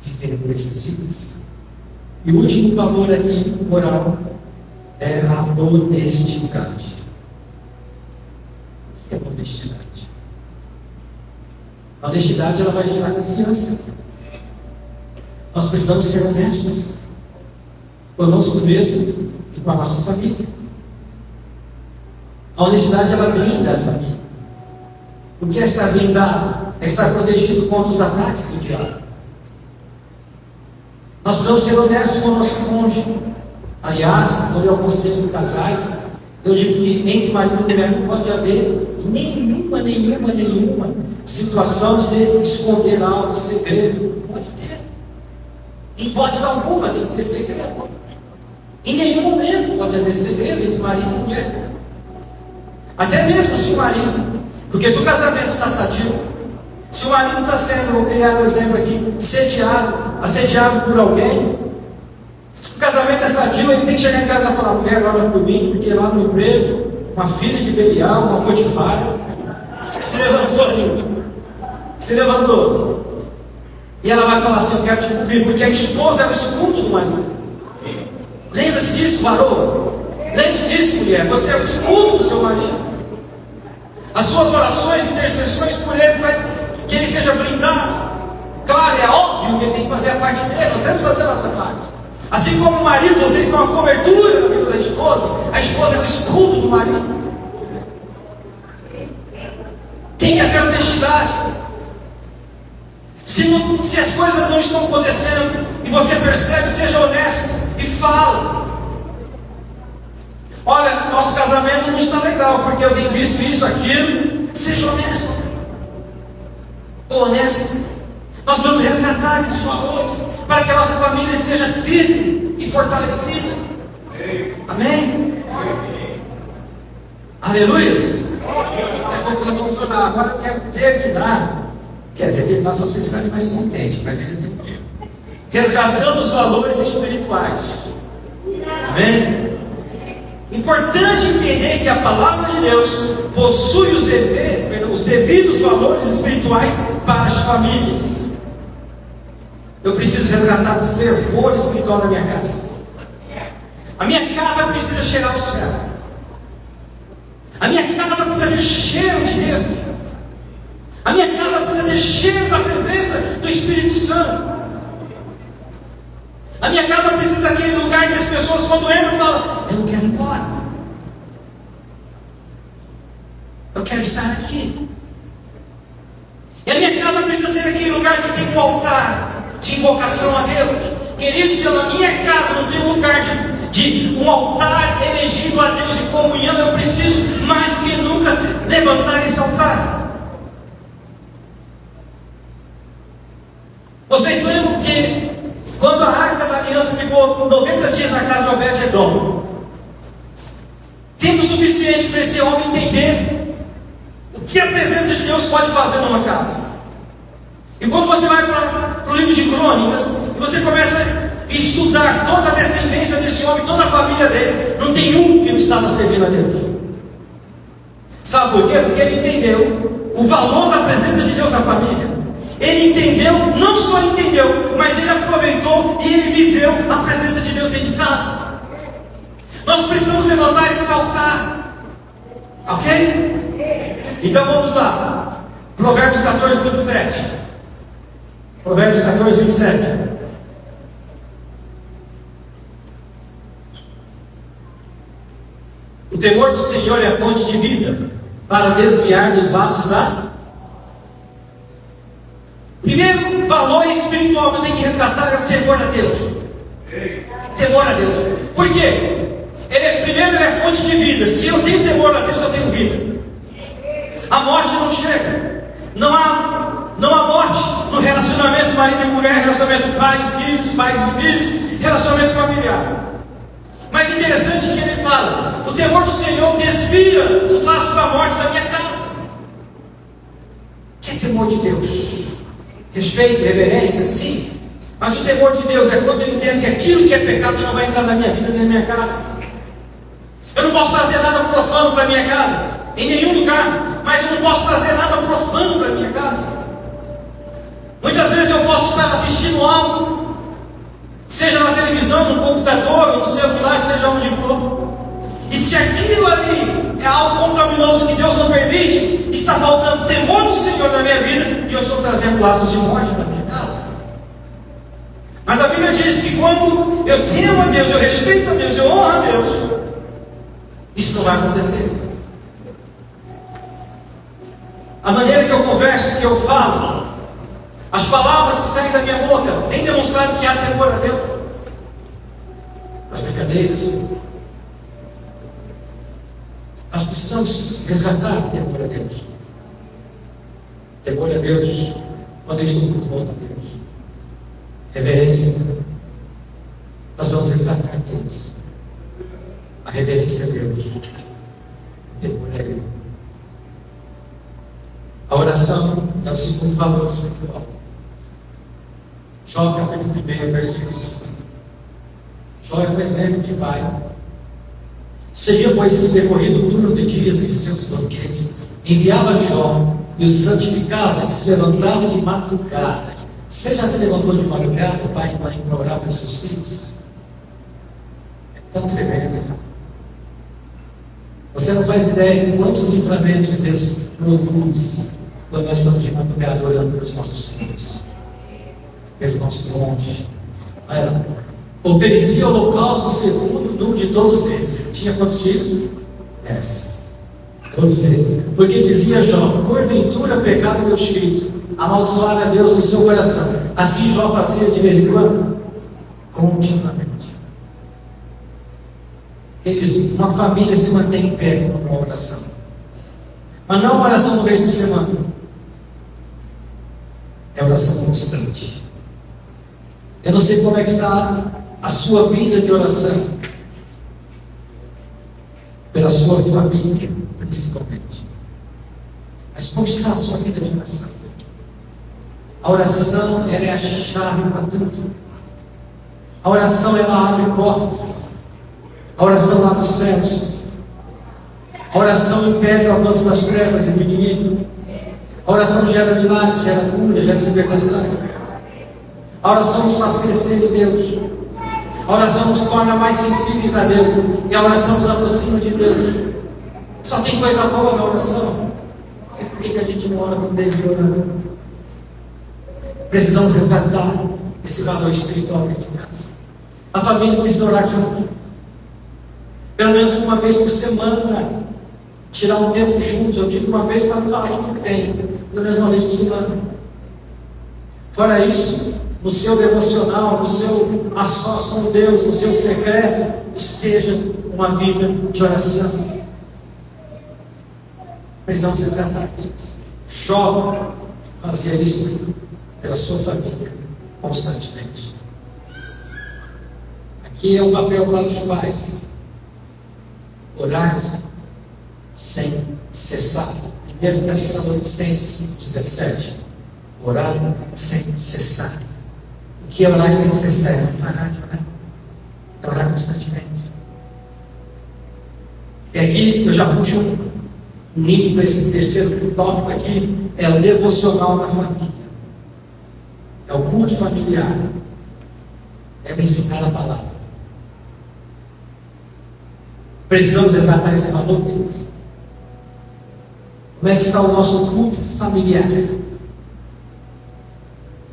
vivendo nesses dias? E o último valor aqui, moral, é a honestidade. O que é honestidade? A honestidade, ela vai gerar confiança. Nós precisamos ser honestos conosco mesmo e com a nossa família. A honestidade, ela blinda a família. O que é estar blindado? É estar protegido contra os ataques do diabo. Nós precisamos ser honestos com o nosso cônjuge. Aliás, quando eu aconselho casais, eu digo que entre marido e mulher não pode haver nenhuma situação de esconder algo, segredo. Não pode ter. Em hipótese alguma tem que ter segredo. Em nenhum momento pode haver segredo entre marido e mulher. Até mesmo se o marido, porque se o casamento está sadio, se o marido está sendo, vou criar um exemplo aqui, assediado por alguém, se o casamento é sadio, ele tem que chegar em casa e falar: mulher, ora por mim, porque lá no emprego, uma filha de Belial, uma Potifar, se levantou ali. Se levantou. E ela vai falar assim: eu quero te cobrir, porque a esposa é o escudo do marido. Lembra-se disso, varão? Lembre-se disso, mulher. Você é o escudo do seu marido. As suas orações, intercessões por ele faz que ele seja blindado. Claro, é óbvio que ele tem que fazer a parte dele. Nós temos que fazer a nossa parte. Assim como o marido, vocês são a cobertura na vida da esposa. A esposa é o escudo do marido. Tem que haver honestidade. Se as coisas não estão acontecendo e você percebe, seja honesto e fala. Olha, nosso casamento não está legal porque eu tenho visto isso, aquilo. Seja honesto. Honesto. Nós vamos resgatar esses valores para que a nossa família seja firme e fortalecida. Amém? Aleluia. Daqui a pouco nós vamos orar. Agora eu quero terminar. Quer dizer, terminar só para vocês ficarem mais contentes, mas ainda tem tempo. Resgatando os valores espirituais. Amém? Importante entender que a palavra de Deus possui os devidos valores espirituais para as famílias. Eu preciso resgatar o fervor espiritual da minha casa. A minha casa precisa cheirar ao céu. A minha casa precisa ter cheiro de Deus. A minha casa precisa ter cheiro da presença do Espírito Santo. A minha casa precisa daquele lugar que as pessoas quando entram falam: eu não quero ir embora. Eu quero estar aqui. E a minha casa precisa ser aquele lugar que tem um altar de invocação a Deus. Querido, se eu na minha casa não tenho um lugar de um altar elegido a Deus de comunhão, eu preciso mais do que nunca levantar esse altar. Vocês lembram que quando a Arca da Aliança ficou 90 dias na casa de Obed-Edom, tempo suficiente para esse homem entender o que a presença de Deus pode fazer numa casa. E quando você vai para o livro de Crônicas, e você começa a estudar toda a descendência desse homem, toda a família dele, não tem um que não estava servindo a Deus. Sabe por quê? Porque ele entendeu o valor da presença de Deus na família. Ele entendeu, não só entendeu, mas ele aproveitou e ele viveu a presença de Deus dentro de casa. Nós precisamos levantar esse altar. Ok? Então vamos lá. Provérbios 14, 27. Provérbios 14, 27. O temor do Senhor é a fonte de vida, para desviar dos laços da... Primeiro valor espiritual que eu tenho que resgatar é o temor a Deus. Temor a Deus. Por quê? Primeiro ele é fonte de vida. Se eu tenho temor a Deus, eu tenho vida. A morte não chega. Não há morte no relacionamento marido e mulher, relacionamento pai e filhos, pais e filhos, relacionamento familiar. Mas interessante que ele fala: o temor do Senhor desvia os laços da morte da minha casa. O que é temor de Deus? Respeito, reverência, sim. Mas o temor de Deus é quando eu entendo que aquilo que é pecado não vai entrar na minha vida nem na minha casa. Eu não posso trazer nada profano para a minha casa, em nenhum lugar. Mas eu não posso trazer nada profano para a minha casa. Muitas vezes eu posso estar assistindo algo, seja na televisão, no computador, ou no celular, seja onde for. E se aquilo ali é algo contaminoso que Deus não permite, está faltando temor do Senhor na minha vida, e eu estou trazendo laços de morte para a minha casa. Mas a Bíblia diz que quando eu temo a Deus, eu respeito a Deus, eu honro a Deus, isso não vai acontecer. A maneira que eu converso, que eu falo, as palavras que saem da minha boca, tem demonstrado que há temor a Deus. As brincadeiras. Nós precisamos resgatar o temor a Deus. Temor a Deus quando eu estou cultuando a Deus. Reverência. Nós vamos resgatar Deus. A reverência a Deus. O temor a Ele. A oração é o segundo valor espiritual. Jó capítulo 1, versículo 5. Jó é um exemplo de pai. Seria, pois, que decorrido o turno de dias e seus banquetes, enviava Jó e o santificava, ele se levantava de madrugada. Você já se levantou de madrugada, pai e mãe, para orar pelos seus filhos? É tão tremendo. Você não faz ideia de quantos livramentos Deus produz quando nós estamos de madrugada orando pelos nossos filhos, pelo nosso cônjuge. Olha lá. Oferecia holocausto segundo o número de todos eles. Ele tinha quantos filhos? 10. Todos eles. Porque dizia Jó: porventura pecaram meus filhos, amaldiçoaram a Deus no seu coração. Assim Jó fazia de vez em quando, continuamente. Uma família se mantém em pé com uma oração, mas não uma oração uma vez por semana, é oração constante. Eu não sei como é que está a sua vida de oração, pela sua família principalmente, mas como está a sua vida de oração? A oração, ela é a chave para tudo. A oração, ela abre portas. A oração abre os céus. A oração impede o avanço das trevas e do inimigo. A oração gera milagres, gera cura, gera libertação. A oração nos faz crescer em Deus. A oração nos torna mais sensíveis a Deus. E a oração nos aproxima de Deus. Só tem coisa boa na oração. Por que a gente não ora como deve orar? Precisamos resgatar esse valor espiritual dentro de casa. A família precisa orar junto. Pelo menos uma vez por semana. Tirar um tempo juntos. Eu digo uma vez para não falar aquilo que tem. Pelo menos uma vez por semana. Fora isso, no seu devocional, no seu a sós com Deus, no seu secreto, esteja uma vida de oração. Precisamos resgatar isso. Jó fazia isso pela sua família constantemente. Aqui é um papel para os pais: orar sem cessar. 1 Tessalonicenses 5,17. Orar sem cessar. O que é orar sem cessar? É não parar de orar. É orar constantemente. E aqui eu já puxo um link para esse terceiro tópico aqui. É o devocional na família. É o culto familiar. É o ensinar a palavra. Precisamos resgatar esse valor, queridos. Como é que está o nosso culto familiar?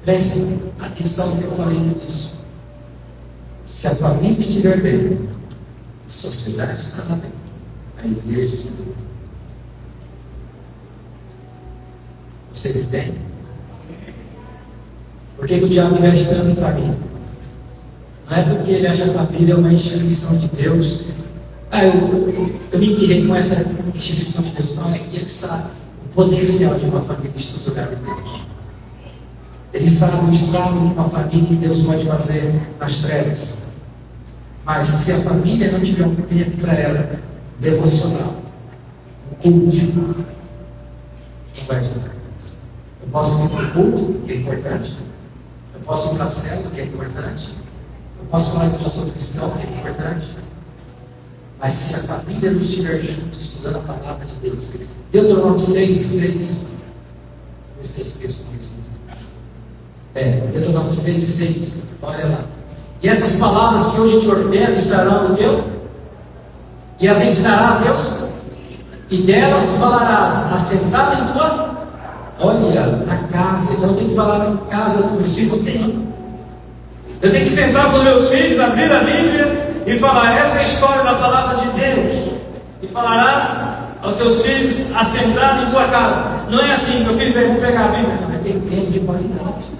Preste atenção no que eu falei no início. Se a família estiver bem, a sociedade estará bem, a igreja estará bem. Vocês entendem? Por que o diabo investe tanto em família? Não é porque ele acha a família uma instituição de Deus. Eu me irei com essa instituição de Deus. Não, é que ele sabe o potencial de uma família estruturada em Deus. Ele sabe o estrago que uma família em Deus pode fazer nas trevas. Mas se a família não tiver um tempo para ela devocional, um culto, não vai adiantar. Eu posso ir para o culto, que é importante. Eu posso ir para a célula, que é importante. Eu posso falar que eu já sou cristão, que é importante. Mas se a família não estiver junto, estudando a palavra de Deus, Deuteronômio 6:6. Vou ver se esse texto mesmo. Deuteronômio 6:6. Olha lá. E essas palavras que hoje te ordeno estarão no teu, e as ensinará a Deus, e delas falarás assentado em tua, olha, na casa. Então eu tenho que falar em casa com os filhos dentro. Eu tenho que sentar com os meus filhos, abrir a Bíblia e falar: essa é a história da palavra de Deus. E falarás aos teus filhos assentado em tua casa. Não é assim, meu filho, vou pegar a Bíblia. Não, mas tem tempo de qualidade.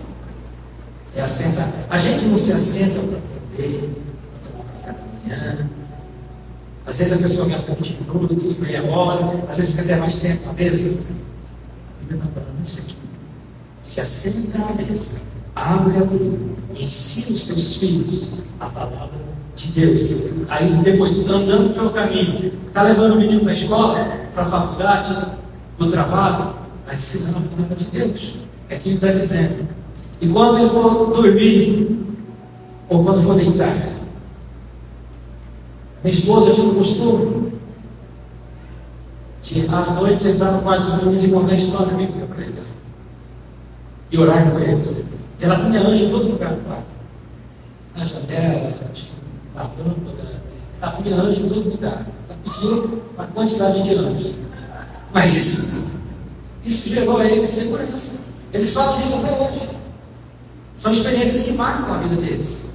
É assentar. A gente não se assenta para comer, para tomar café da manhã. Às vezes a pessoa gasta 20 minutos, meia hora, às vezes fica até mais tempo na mesa. A Bíblia está falando isso aqui. Se assenta à mesa, abre a Bíblia e ensina os teus filhos a palavra de Deus. Aí depois, andando pelo caminho, está levando o menino para a escola, para a faculdade, para o trabalho, vai ensinando a palavra de Deus. É aquilo que ele está dizendo. E quando ele for dormir, ou quando for deitar, minha esposa tinha um costume de às noites entrar no quarto dos meninos e contar a história bíblica para eles. E orar com eles. Ela punha anjo em todo lugar no quarto. Na janela, na lâmpada. Ela punha anjo em todo lugar. Ela pediu uma quantidade de anjos. Mas isso gerou a eles segurança. Eles falam disso até hoje. São experiências que marcam a vida deles.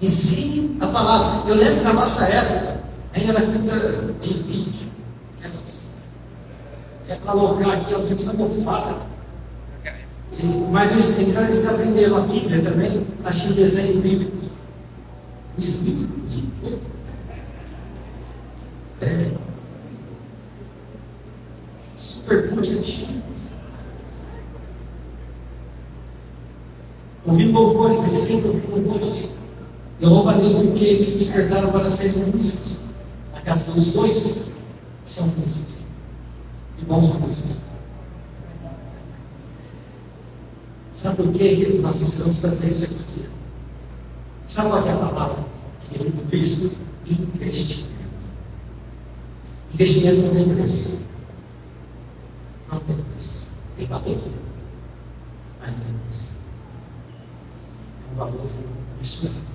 Ensine a palavra. Eu lembro que na nossa época ainda era fita de vídeo. Para alocar aqui, elas não tinham mofada. Mas eles aprenderam a Bíblia também, achando desenhos bíblicos. O Espírito bíblico. Super antigo. Ouvindo louvores, eles sempre ouviram louvores. Eu louvo a Deus porque eles se despertaram para serem músicos. Na casa dos dois são músicos. E bons músicos. Sabe por quê, queridos? Nós precisamos fazer isso aqui. Sabe qual é a palavra que tem tudo isso? Investimento. Investimento não tem preço. Não tem preço. Tem valor, mas não tem preço. É um valor absurdo.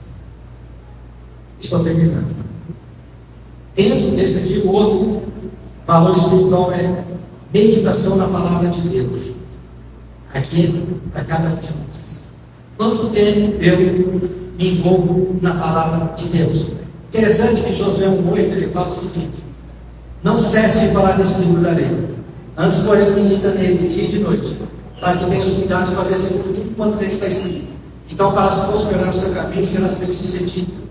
Estou terminando. Dentro desse aqui, o outro valor espiritual é meditação na palavra de Deus. Aqui é para cada um de nós. Quanto tempo eu me envolvo na palavra de Deus? Interessante que Josué 1:8 ele fala o seguinte: não cesse de falar desse livro da lei, antes, porém, medita nele de dia e de noite, para que tenhas cuidado de fazer segundo tudo quanto nele está escrito. Então farás prosperar o seu caminho e serás bem sucedido.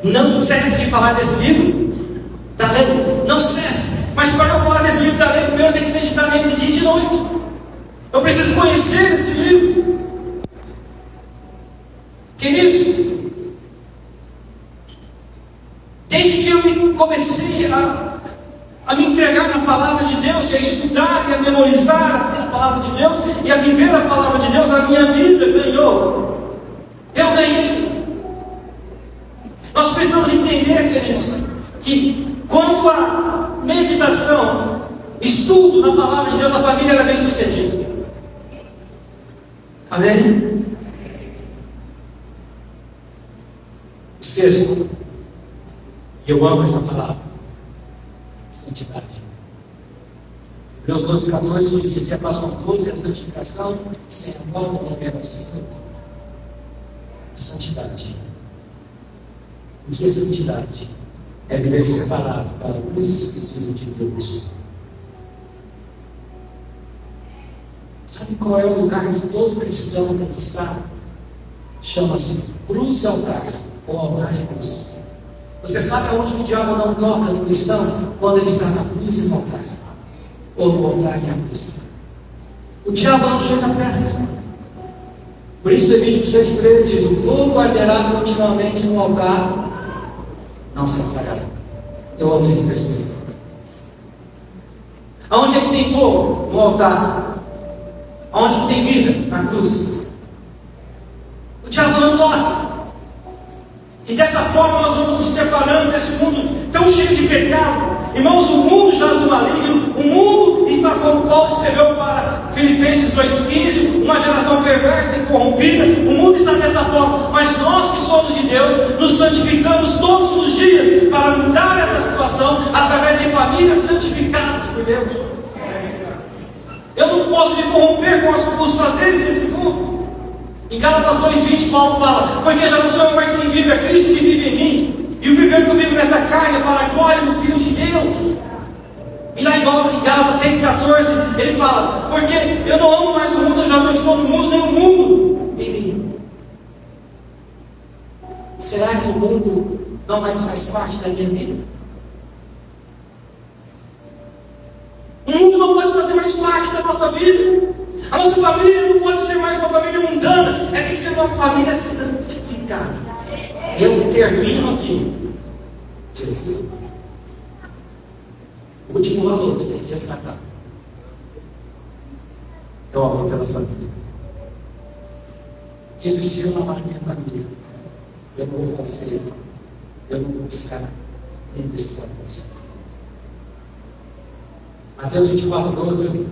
Não cesse de falar desse livro da lei. Não cesse. Mas para eu falar desse livro da lei, primeiro eu tenho que meditar nele de dia e de noite. Eu preciso conhecer esse livro. Queridos, desde que eu comecei a me entregar na palavra de Deus, e a estudar, e a memorizar a palavra de Deus, e a viver a palavra de Deus, a minha vida ganhou. Eu ganhei. Nós precisamos entender, queridos, que quando a meditação, estudo na palavra de Deus, a família era bem sucedida. Amém? O sexto, e eu amo essa palavra, santidade. Hebreus 12:14 diz: se a paixão todos é a santificação, sem a qual não é o Senhor. Santidade. O que é santidade? É viver separado para uso exclusivo de Deus. Sabe qual é o lugar que todo cristão tem que estar? Chama-se cruz e altar, ou altar e cruz. Você sabe aonde o diabo não toca no cristão? Quando ele está na cruz e no altar, ou no altar e na cruz. O diabo não chega perto. Por isso, Levítico 6,13 diz: o fogo arderá continuamente no altar, não se apagará. Eu amo esse versículo. Aonde é que tem fogo? No altar. Aonde que tem vida? Na cruz. O diabo não toca. E dessa forma nós vamos nos separando desse mundo tão cheio de pecado. Irmãos, o mundo jaz do maligno. O mundo está, como Paulo escreveu para Filipenses 2,15, uma geração perversa e corrompida. O mundo está dessa forma. Mas nós que somos de Deus, nos santificamos todos os dias para mudar essa situação através de famílias santificadas por Deus. Eu não posso me corromper com os prazeres desse mundo. Em Gálatas 2,20 Paulo fala: porque já não sou eu mais quem vive, é Cristo que vive em mim. E o viver comigo nessa carne é para a glória do Filho de Deus. E lá em Gálatas 6,14 ele fala: porque eu não amo mais o mundo, eu já não estou no mundo, nem o mundo em mim. Será que o mundo não mais faz parte da minha vida? O mundo não pode fazer mais parte da nossa vida. A nossa família não pode ser mais uma família mundana. Tem que ser uma família santificada. Eu termino aqui. Jesus. O último valor que tem que resgatar é o amor pela família. Que se eu amar a minha família, eu não vou fazer, eu não vou buscar nenhum desses amores. Mateus 24:12,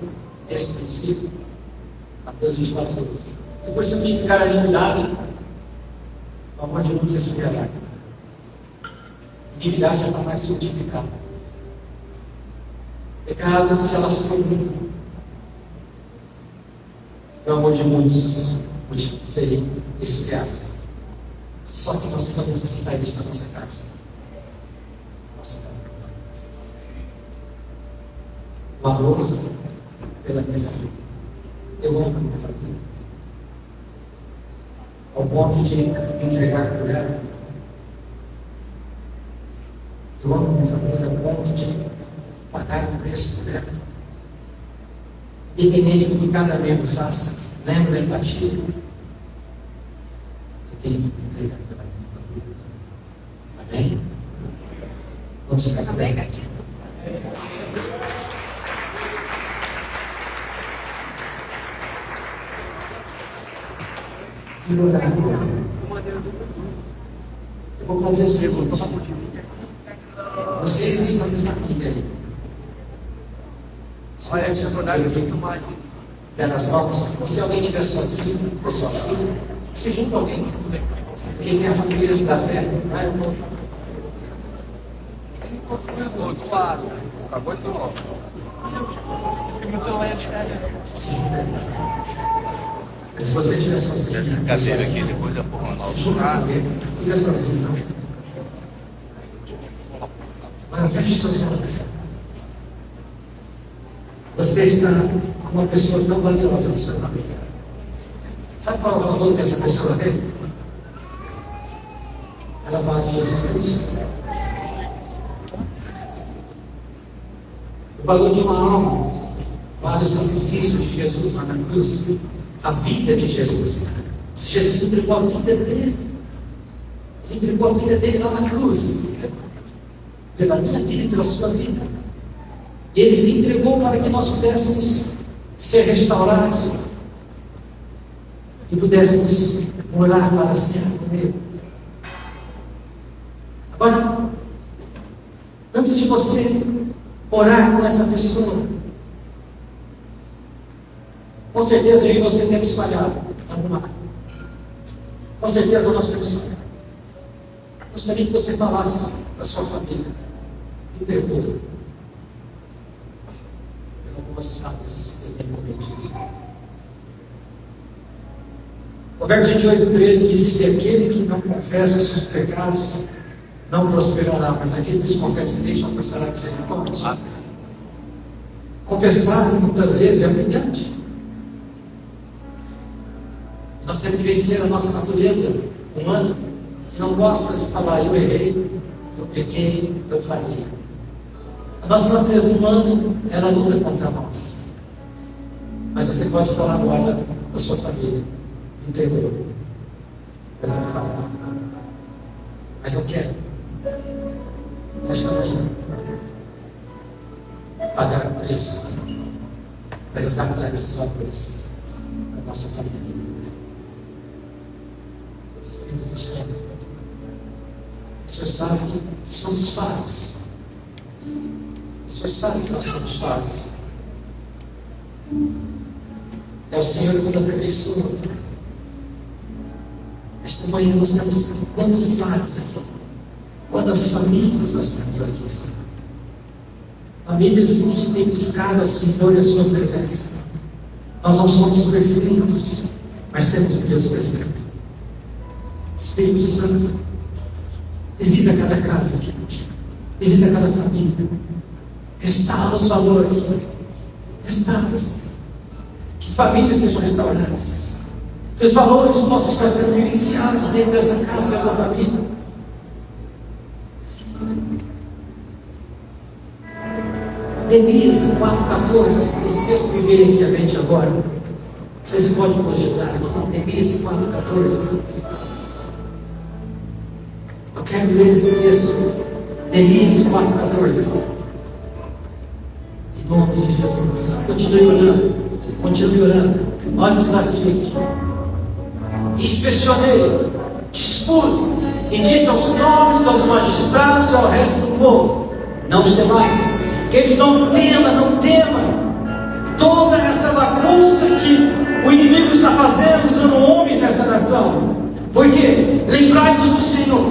texto do princípio. Mateus 24:12. E por se multiplicar a iniquidade, o amor de muitos se esfriará. Iniquidade já está mais que multiplicada. Pecado se alastrou muito. E o amor de muitos seria esfriado. Só que nós não podemos aceitar isso na nossa casa. Nossa casa. O amor pela minha família. Eu amo a minha família. Ao ponto de me entregar por ela. Eu amo a minha família ao ponto de pagar o preço por ela. Independente do que cada membro faça, lembra da empatia. Eu tenho que me entregar pela minha família. Amém? Vamos ficar aqui. Amém. Eu vou fazer o seguinte. Vocês estão de família aí. Delas mãos. Ou se alguém estiver sozinho ou sozinho, se junta alguém. Quem tem a família da fé, vai um pouco. Ele confirmou do lado. Acabou de novo. Meu celular ia chegar. Se junta. Mas se você estiver sozinho, Essa cadeira aqui, depois eu vou mandar se junta com alguém. Não fica sozinho, não. Agora feche seus olhos. Você está com uma pessoa tão valiosa na sua família. Sabe qual é o valor que essa pessoa tem? Ela vale Jesus Cristo. O valor de uma alma vale o sacrifício de Jesus lá na cruz. A vida de Jesus. Jesus entregou a vida dele. Ele entregou a vida dele lá na cruz. Pela minha vida e pela sua vida. E ele se entregou para que nós pudéssemos ser restaurados e pudéssemos morar para sempre com ele. Agora, antes de você orar com essa pessoa, com certeza eu e você temos falhado em alguma área. Com certeza nós temos falhado. Gostaria que você falasse para a sua família: me perdoe por algumas falhas que eu tenho cometido. Provérbios 28:13 diz que aquele que não confessa os seus pecados não prosperará, mas aquele que os confessa e deixa alcançará misericórdia. Confessar muitas vezes é humilhante. Nós temos que vencer a nossa natureza humana, que não gosta de falar: eu errei, eu pequei, eu falhei. A nossa natureza humana, ela luta contra nós. Mas você pode falar agora da sua família: me perdoa, eu não falei, mas eu quero, nesta manhã, pagar o preço para resgatar esses valores da nossa família. Espírito Santo, o Senhor sabe que somos falhos. O Senhor sabe que nós somos falhos. É o Senhor que nos aperfeiçoa. Esta manhã nós temos quantos lares aqui? Quantas famílias nós temos aqui, Senhor? Famílias que têm buscado ao Senhor e a sua presença. Nós não somos perfeitos, mas temos um Deus perfeito. Espírito Santo, visita cada casa aqui, visita cada família, restaura os valores, restaura, que famílias sejam restauradas, que os valores possam estar sendo vivenciados dentro dessa casa, dessa família. Neemias 4,14, esse texto me veio aqui à mente agora, vocês podem projetar aqui, Neemias 4,14. Eu quero ler esse texto, Neemias 4,14. Em nome de Jesus. Continue orando. Continue orando. Olha o desafio aqui. Inspecionei, dispus e disse aos nobres, aos magistrados e ao resto do povo: não os temais, Que eles não tema toda essa bagunça que o inimigo está fazendo, usando homens nessa nação. Porque lembrai-vos do Senhor.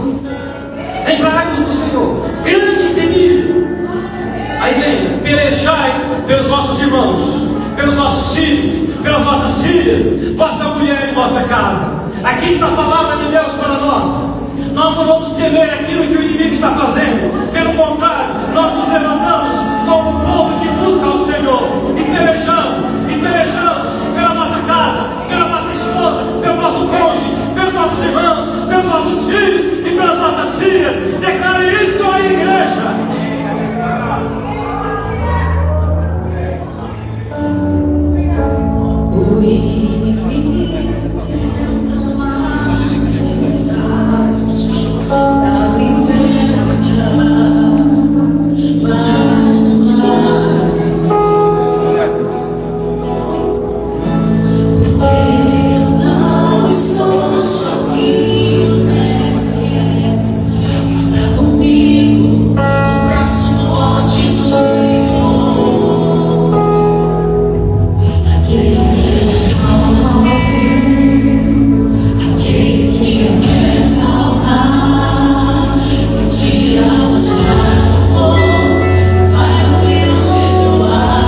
Lembrai-vos do Senhor. Grande e temível. Aí vem, pelejai pelos vossos irmãos, pelos vossos filhos, pelas vossas filhas, vossa mulher e vossa casa. Aqui está a palavra de Deus para nós. Nós não vamos temer aquilo que o inimigo está fazendo. Pelo contrário, nós nos levantamos como um povo que busca o Senhor. E pelejamos pela nossa casa, pela nossa esposa, pelo nosso cônjuge, pelos nossos irmãos, pelos nossos filhos e pelas nossas filhas. Declare isso aí, igreja. O inimigo tenta massacrar, me envenenar, mas não porque eu não estou sozinho nessa vez. Está comigo o braço forte do Senhor. Aquele que quer calmar e tirar o sarro, faz o meu jejuar.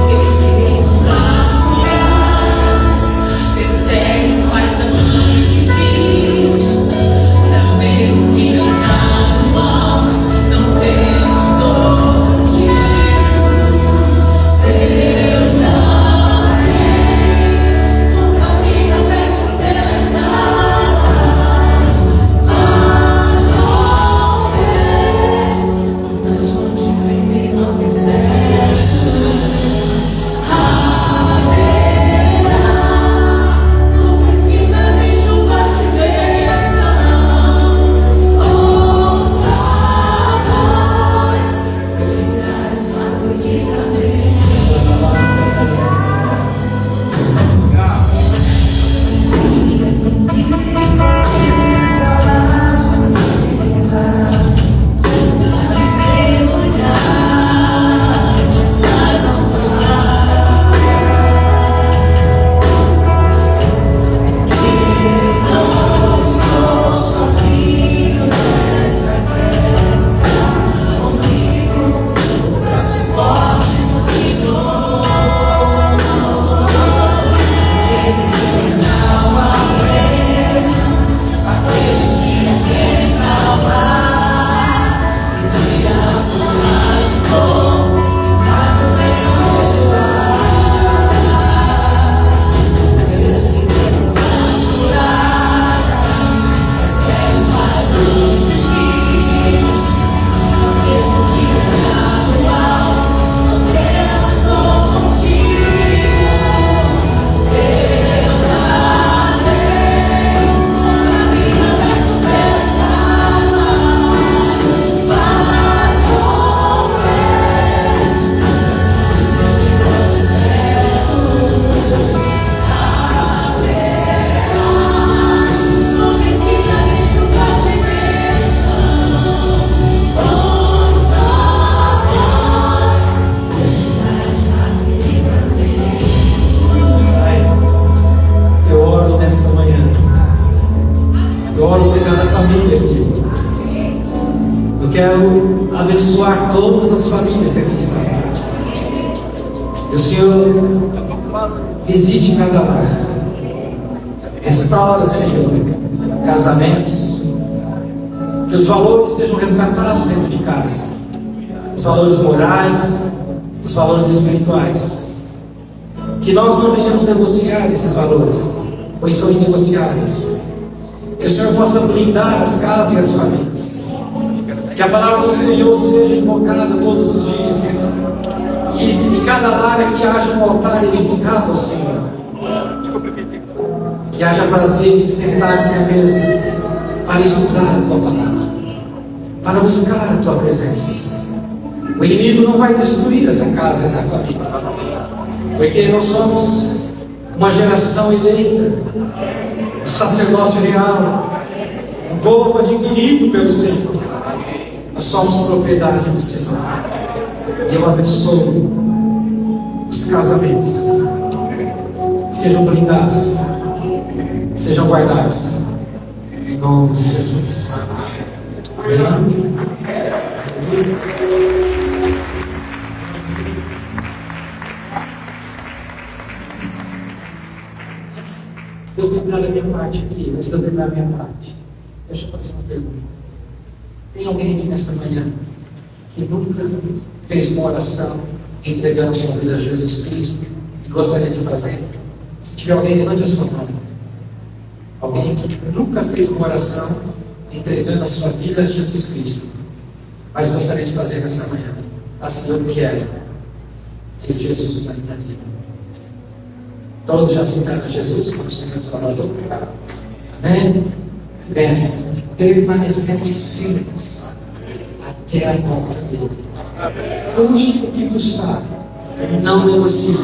Deus que tem pratos, destém, faz a mãe de Deus. Também que não dá mal, não temos todo dia. Deus já tem um caminho aberto pelas águas, faz romper ondas fontes em meio ao deserto. Haverá nuvens finas e chuvas de bênção. Ouça a voz dos lugares para acolher. Eu oro nesta manhã. Eu oro por cada família aqui. Eu quero abençoar todas as famílias que aqui estão. Que o Senhor visite cada lar. Restaura, Senhor, casamentos. Que os valores sejam resgatados dentro de casa. Os valores morais, os valores espirituais. Que nós não venhamos negociar esses valores, pois são inegociáveis. Que o Senhor possa blindar as casas e as famílias. Que a palavra do Senhor seja invocada todos os dias. Que em cada lar aqui haja um altar edificado ao Senhor. Que haja prazer em sentar-se à mesa para estudar a Tua palavra, para buscar a Tua presença. O inimigo não vai destruir essa casa, essa família, porque nós somos uma geração eleita, um sacerdócio real, um povo adquirido pelo Senhor. Nós somos propriedade do Senhor. E eu abençoo os casamentos. Sejam blindados, sejam guardados. Em nome de Jesus. Amém. Eu terminar a minha parte aqui, antes de eu terminar a minha parte, deixa eu fazer uma pergunta. Tem alguém aqui nessa manhã que nunca fez uma oração entregando a sua vida a Jesus Cristo e gostaria de fazer? Se tiver alguém, levante a sua mão. Alguém que nunca fez uma oração entregando a sua vida a Jesus Cristo, mas gostaria de fazer nessa manhã. Assim, eu quero ter Jesus na minha vida. Todos já aceitaram Jesus como Senhor e Salvador? Amém? Pensa, permanecemos firmes até a volta dele. Custe o que custar, não negocie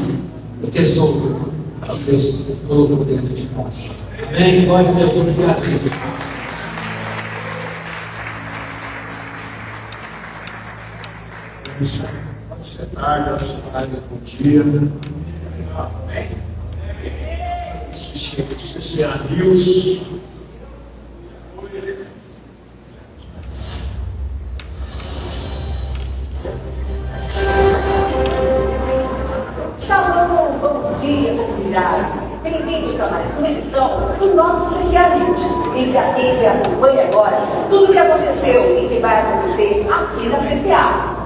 o tesouro que Deus colocou dentro de nós. Amém? Glória a Deus, obrigado. Pode sentar, graças a Deus, bom dia. Amém. Assistir a CCA News. Shalom, bom dia, comunidade. Bem-vindos a mais uma edição do nosso CCA News. Fique aqui que acompanhe agora tudo o que aconteceu e que vai acontecer aqui na CCA.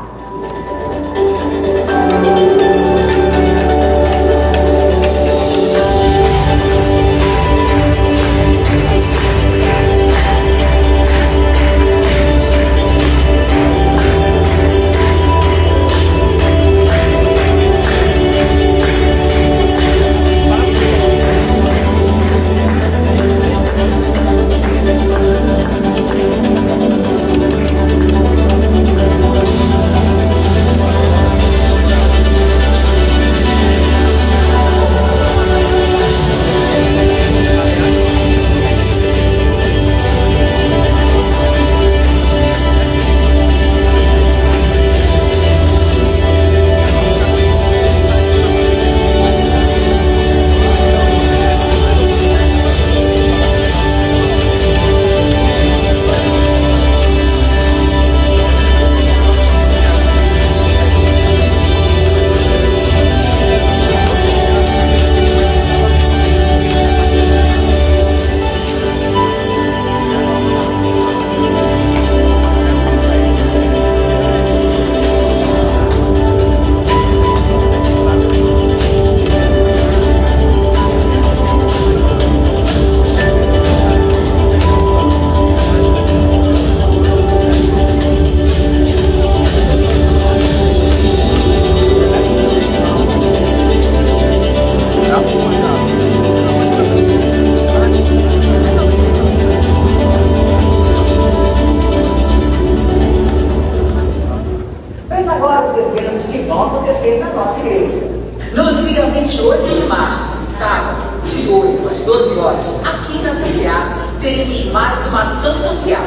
No dia 28 de março, sábado, de 8 às 12 horas, aqui na CCA, teremos mais uma ação social.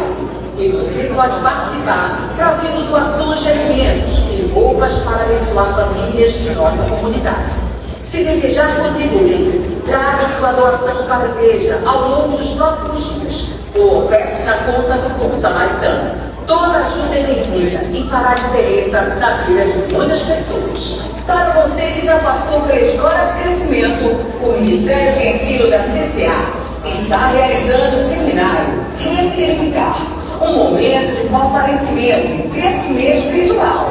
E você pode participar trazendo doações de alimentos e roupas para abençoar famílias de nossa comunidade. Se desejar contribuir, traga sua doação para a igreja ao longo dos próximos dias ou oferte na conta do Fundo Samaritano. Toda ajuda é bem-vinda e fará diferença na vida de muitas pessoas. Para você que já passou pela Escola de Crescimento, o Ministério de Ensino da CCA está realizando o seminário Ressignificar, um momento de fortalecimento e crescimento espiritual.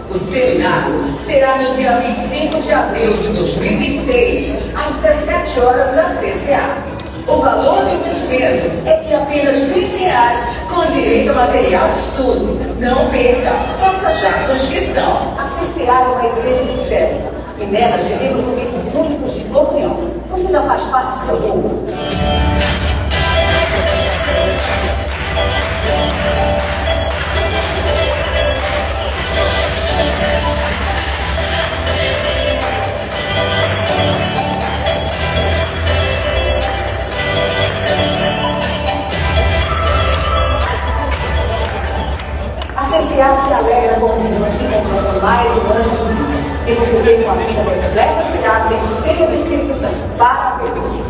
O seminário será no dia 25 de abril de 2026, às 17 horas na CCA. O valor do investimento é de apenas R$20, com direito a material de estudo. Não perca, faça já sua inscrição. A CCA é uma igreja de célula e nela geremos momentos únicos de comunhão. Você já faz parte de algum? A era confiante encontrando mais um anjo de vida. E você veio com a vida completa e graça e cheia do Espírito Santo. Parabéns.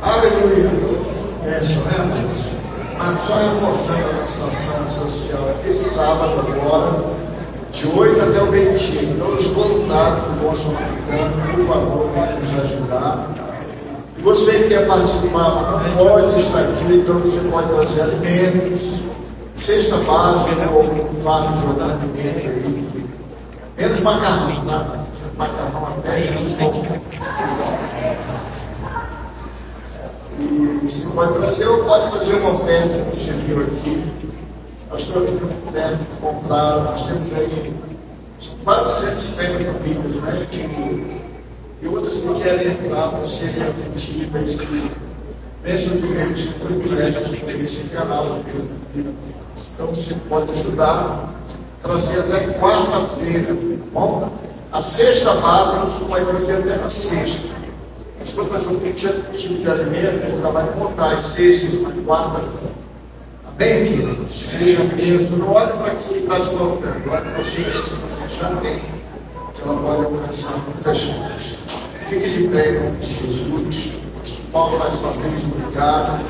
Aleluia. Bênção, né, mas só reforçando a nossa ação social aqui, sábado agora, de 8 até o meio-dia. Então, os voluntários do Bom Samaritano, por favor, venham nos ajudar. E você que quer participar, não pode estar aqui, então você pode trazer alimentos, cesta básica ou vaso de algum alimento aí. Menos macarrão, tá? Macarrão até Jesus voltar. E você pode trazer ou pode fazer uma oferta que você viu aqui. Nós estamos aqui comprar, nós temos aí quase 150 famílias, né? E outras que querem entrar para serem atendidas. Pensam que eles têm o privilégio de ter esse canal de Deus. Então você pode ajudar, trazer até quarta-feira. Bom, a cesta básica você pode trazer até na sexta. Mas quando fazer um tipo de alimento, ele vai contar as sextas na quarta-feira. Amém, queridos? Seja mesmo. Não olhe para aqui e está desvoltando. Olhe para você que você já tem, que ela pode alcançar muitas gente. Fique de pé em nome de Jesus. Paulo, mais uma vez, obrigado.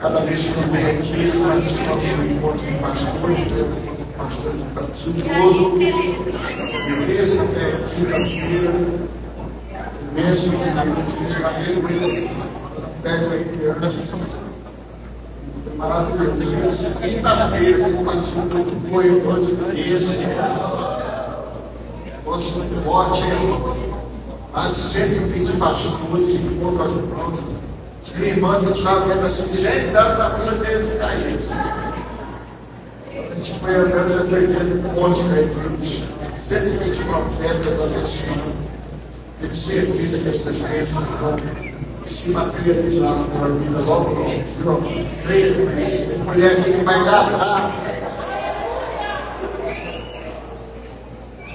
Cada vez que eu venho aqui, eu participo do encontro de pastores, do pastor do Brasil todo. Beleza, até quinta-feira. Mesmo que Deus já pega a criança, foi maravilhoso. Quinta-feira, eu passei no corredor de terça, nosso forte, mais de 120 pastores, enquanto as mãos. Minha irmã que estava vendo assim, já entraram na fila dele de cair. A gente foi andando, já foi vendo um monte de caídos, 120 profetas abençoando. Teve certeza que essas bênçãos vão se materializar na tua vida logo, logo. Creia nisso. Tem mulher aqui que vai casar.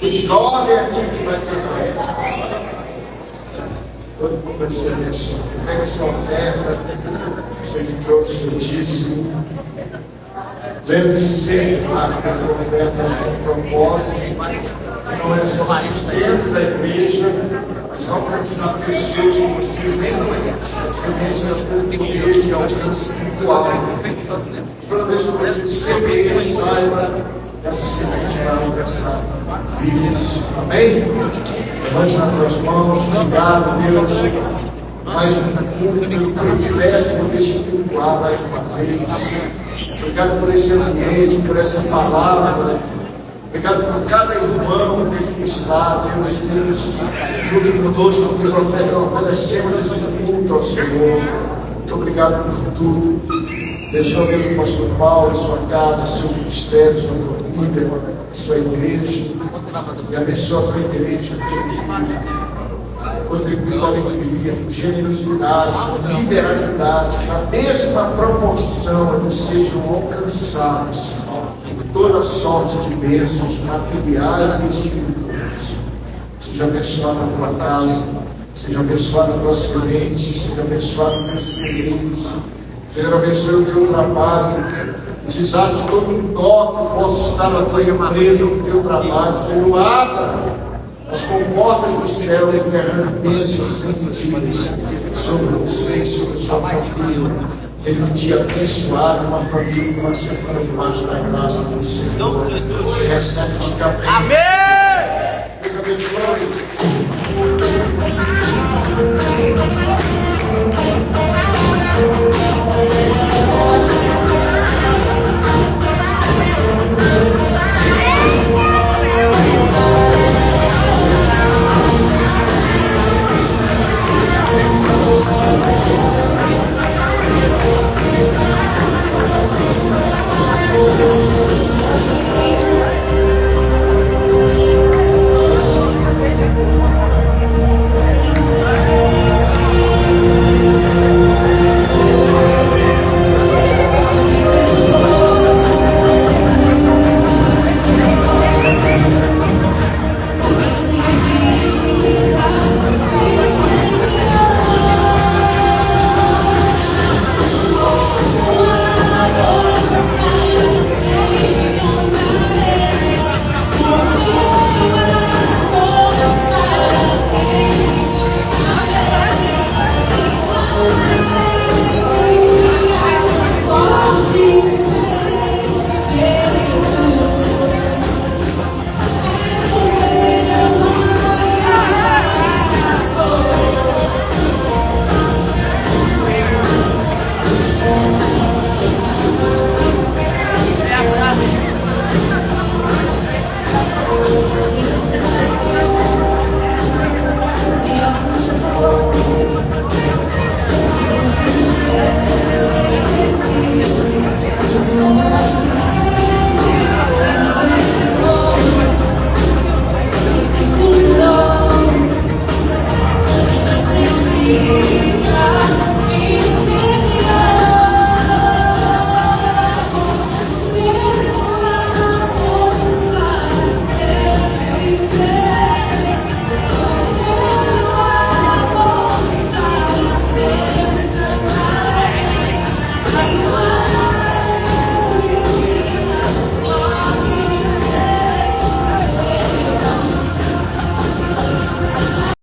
Tem jovem aqui que vai casar. Todo mundo vai ser abençoado. Pega sua oferta, você que trouxe seu dízimo. Lembre-se sempre, Marco, que a tua oferta tem um propósito, que não é só sustento da igreja, mas alcançar pessoas que você nem conhece. A semente é do poder de alcance espiritual. Toda vez que você semeia, saiba, essa semente vai alcançar vidas. Amém? Levante nas tuas mãos. Obrigado, Deus. Mais um privilégio de poder te cultuar mais uma vez. Obrigado por esse ambiente, por essa palavra. Obrigado por cada irmão que aqui está, Deus, junto conosco, nos oferecemos esse culto ao Senhor. Muito obrigado por tudo. Abençoa mesmo o pastor Paulo, sua casa, seu ministério, sua família, sua igreja. E abençoa a tua igreja, contribui com alegria, com generosidade, com liberalidade, na mesma proporção eles sejam alcançados por toda sorte de bênçãos materiais e espirituais. Seja abençoada a tua casa, seja abençoada a tua semente, seja abençoado o teu semente, Senhor, abençoe o teu trabalho, desate todo um toque que possa estar na tua empresa, no teu trabalho, Senhor, abra as comportas dos céus e derrame bênçãos sem medidas sobre você e sobre sua família. Tenha um dia abençoado, uma família que vai ser para debaixo da graça do Senhor. Recebe de caminho. Amém! Deus abençoe.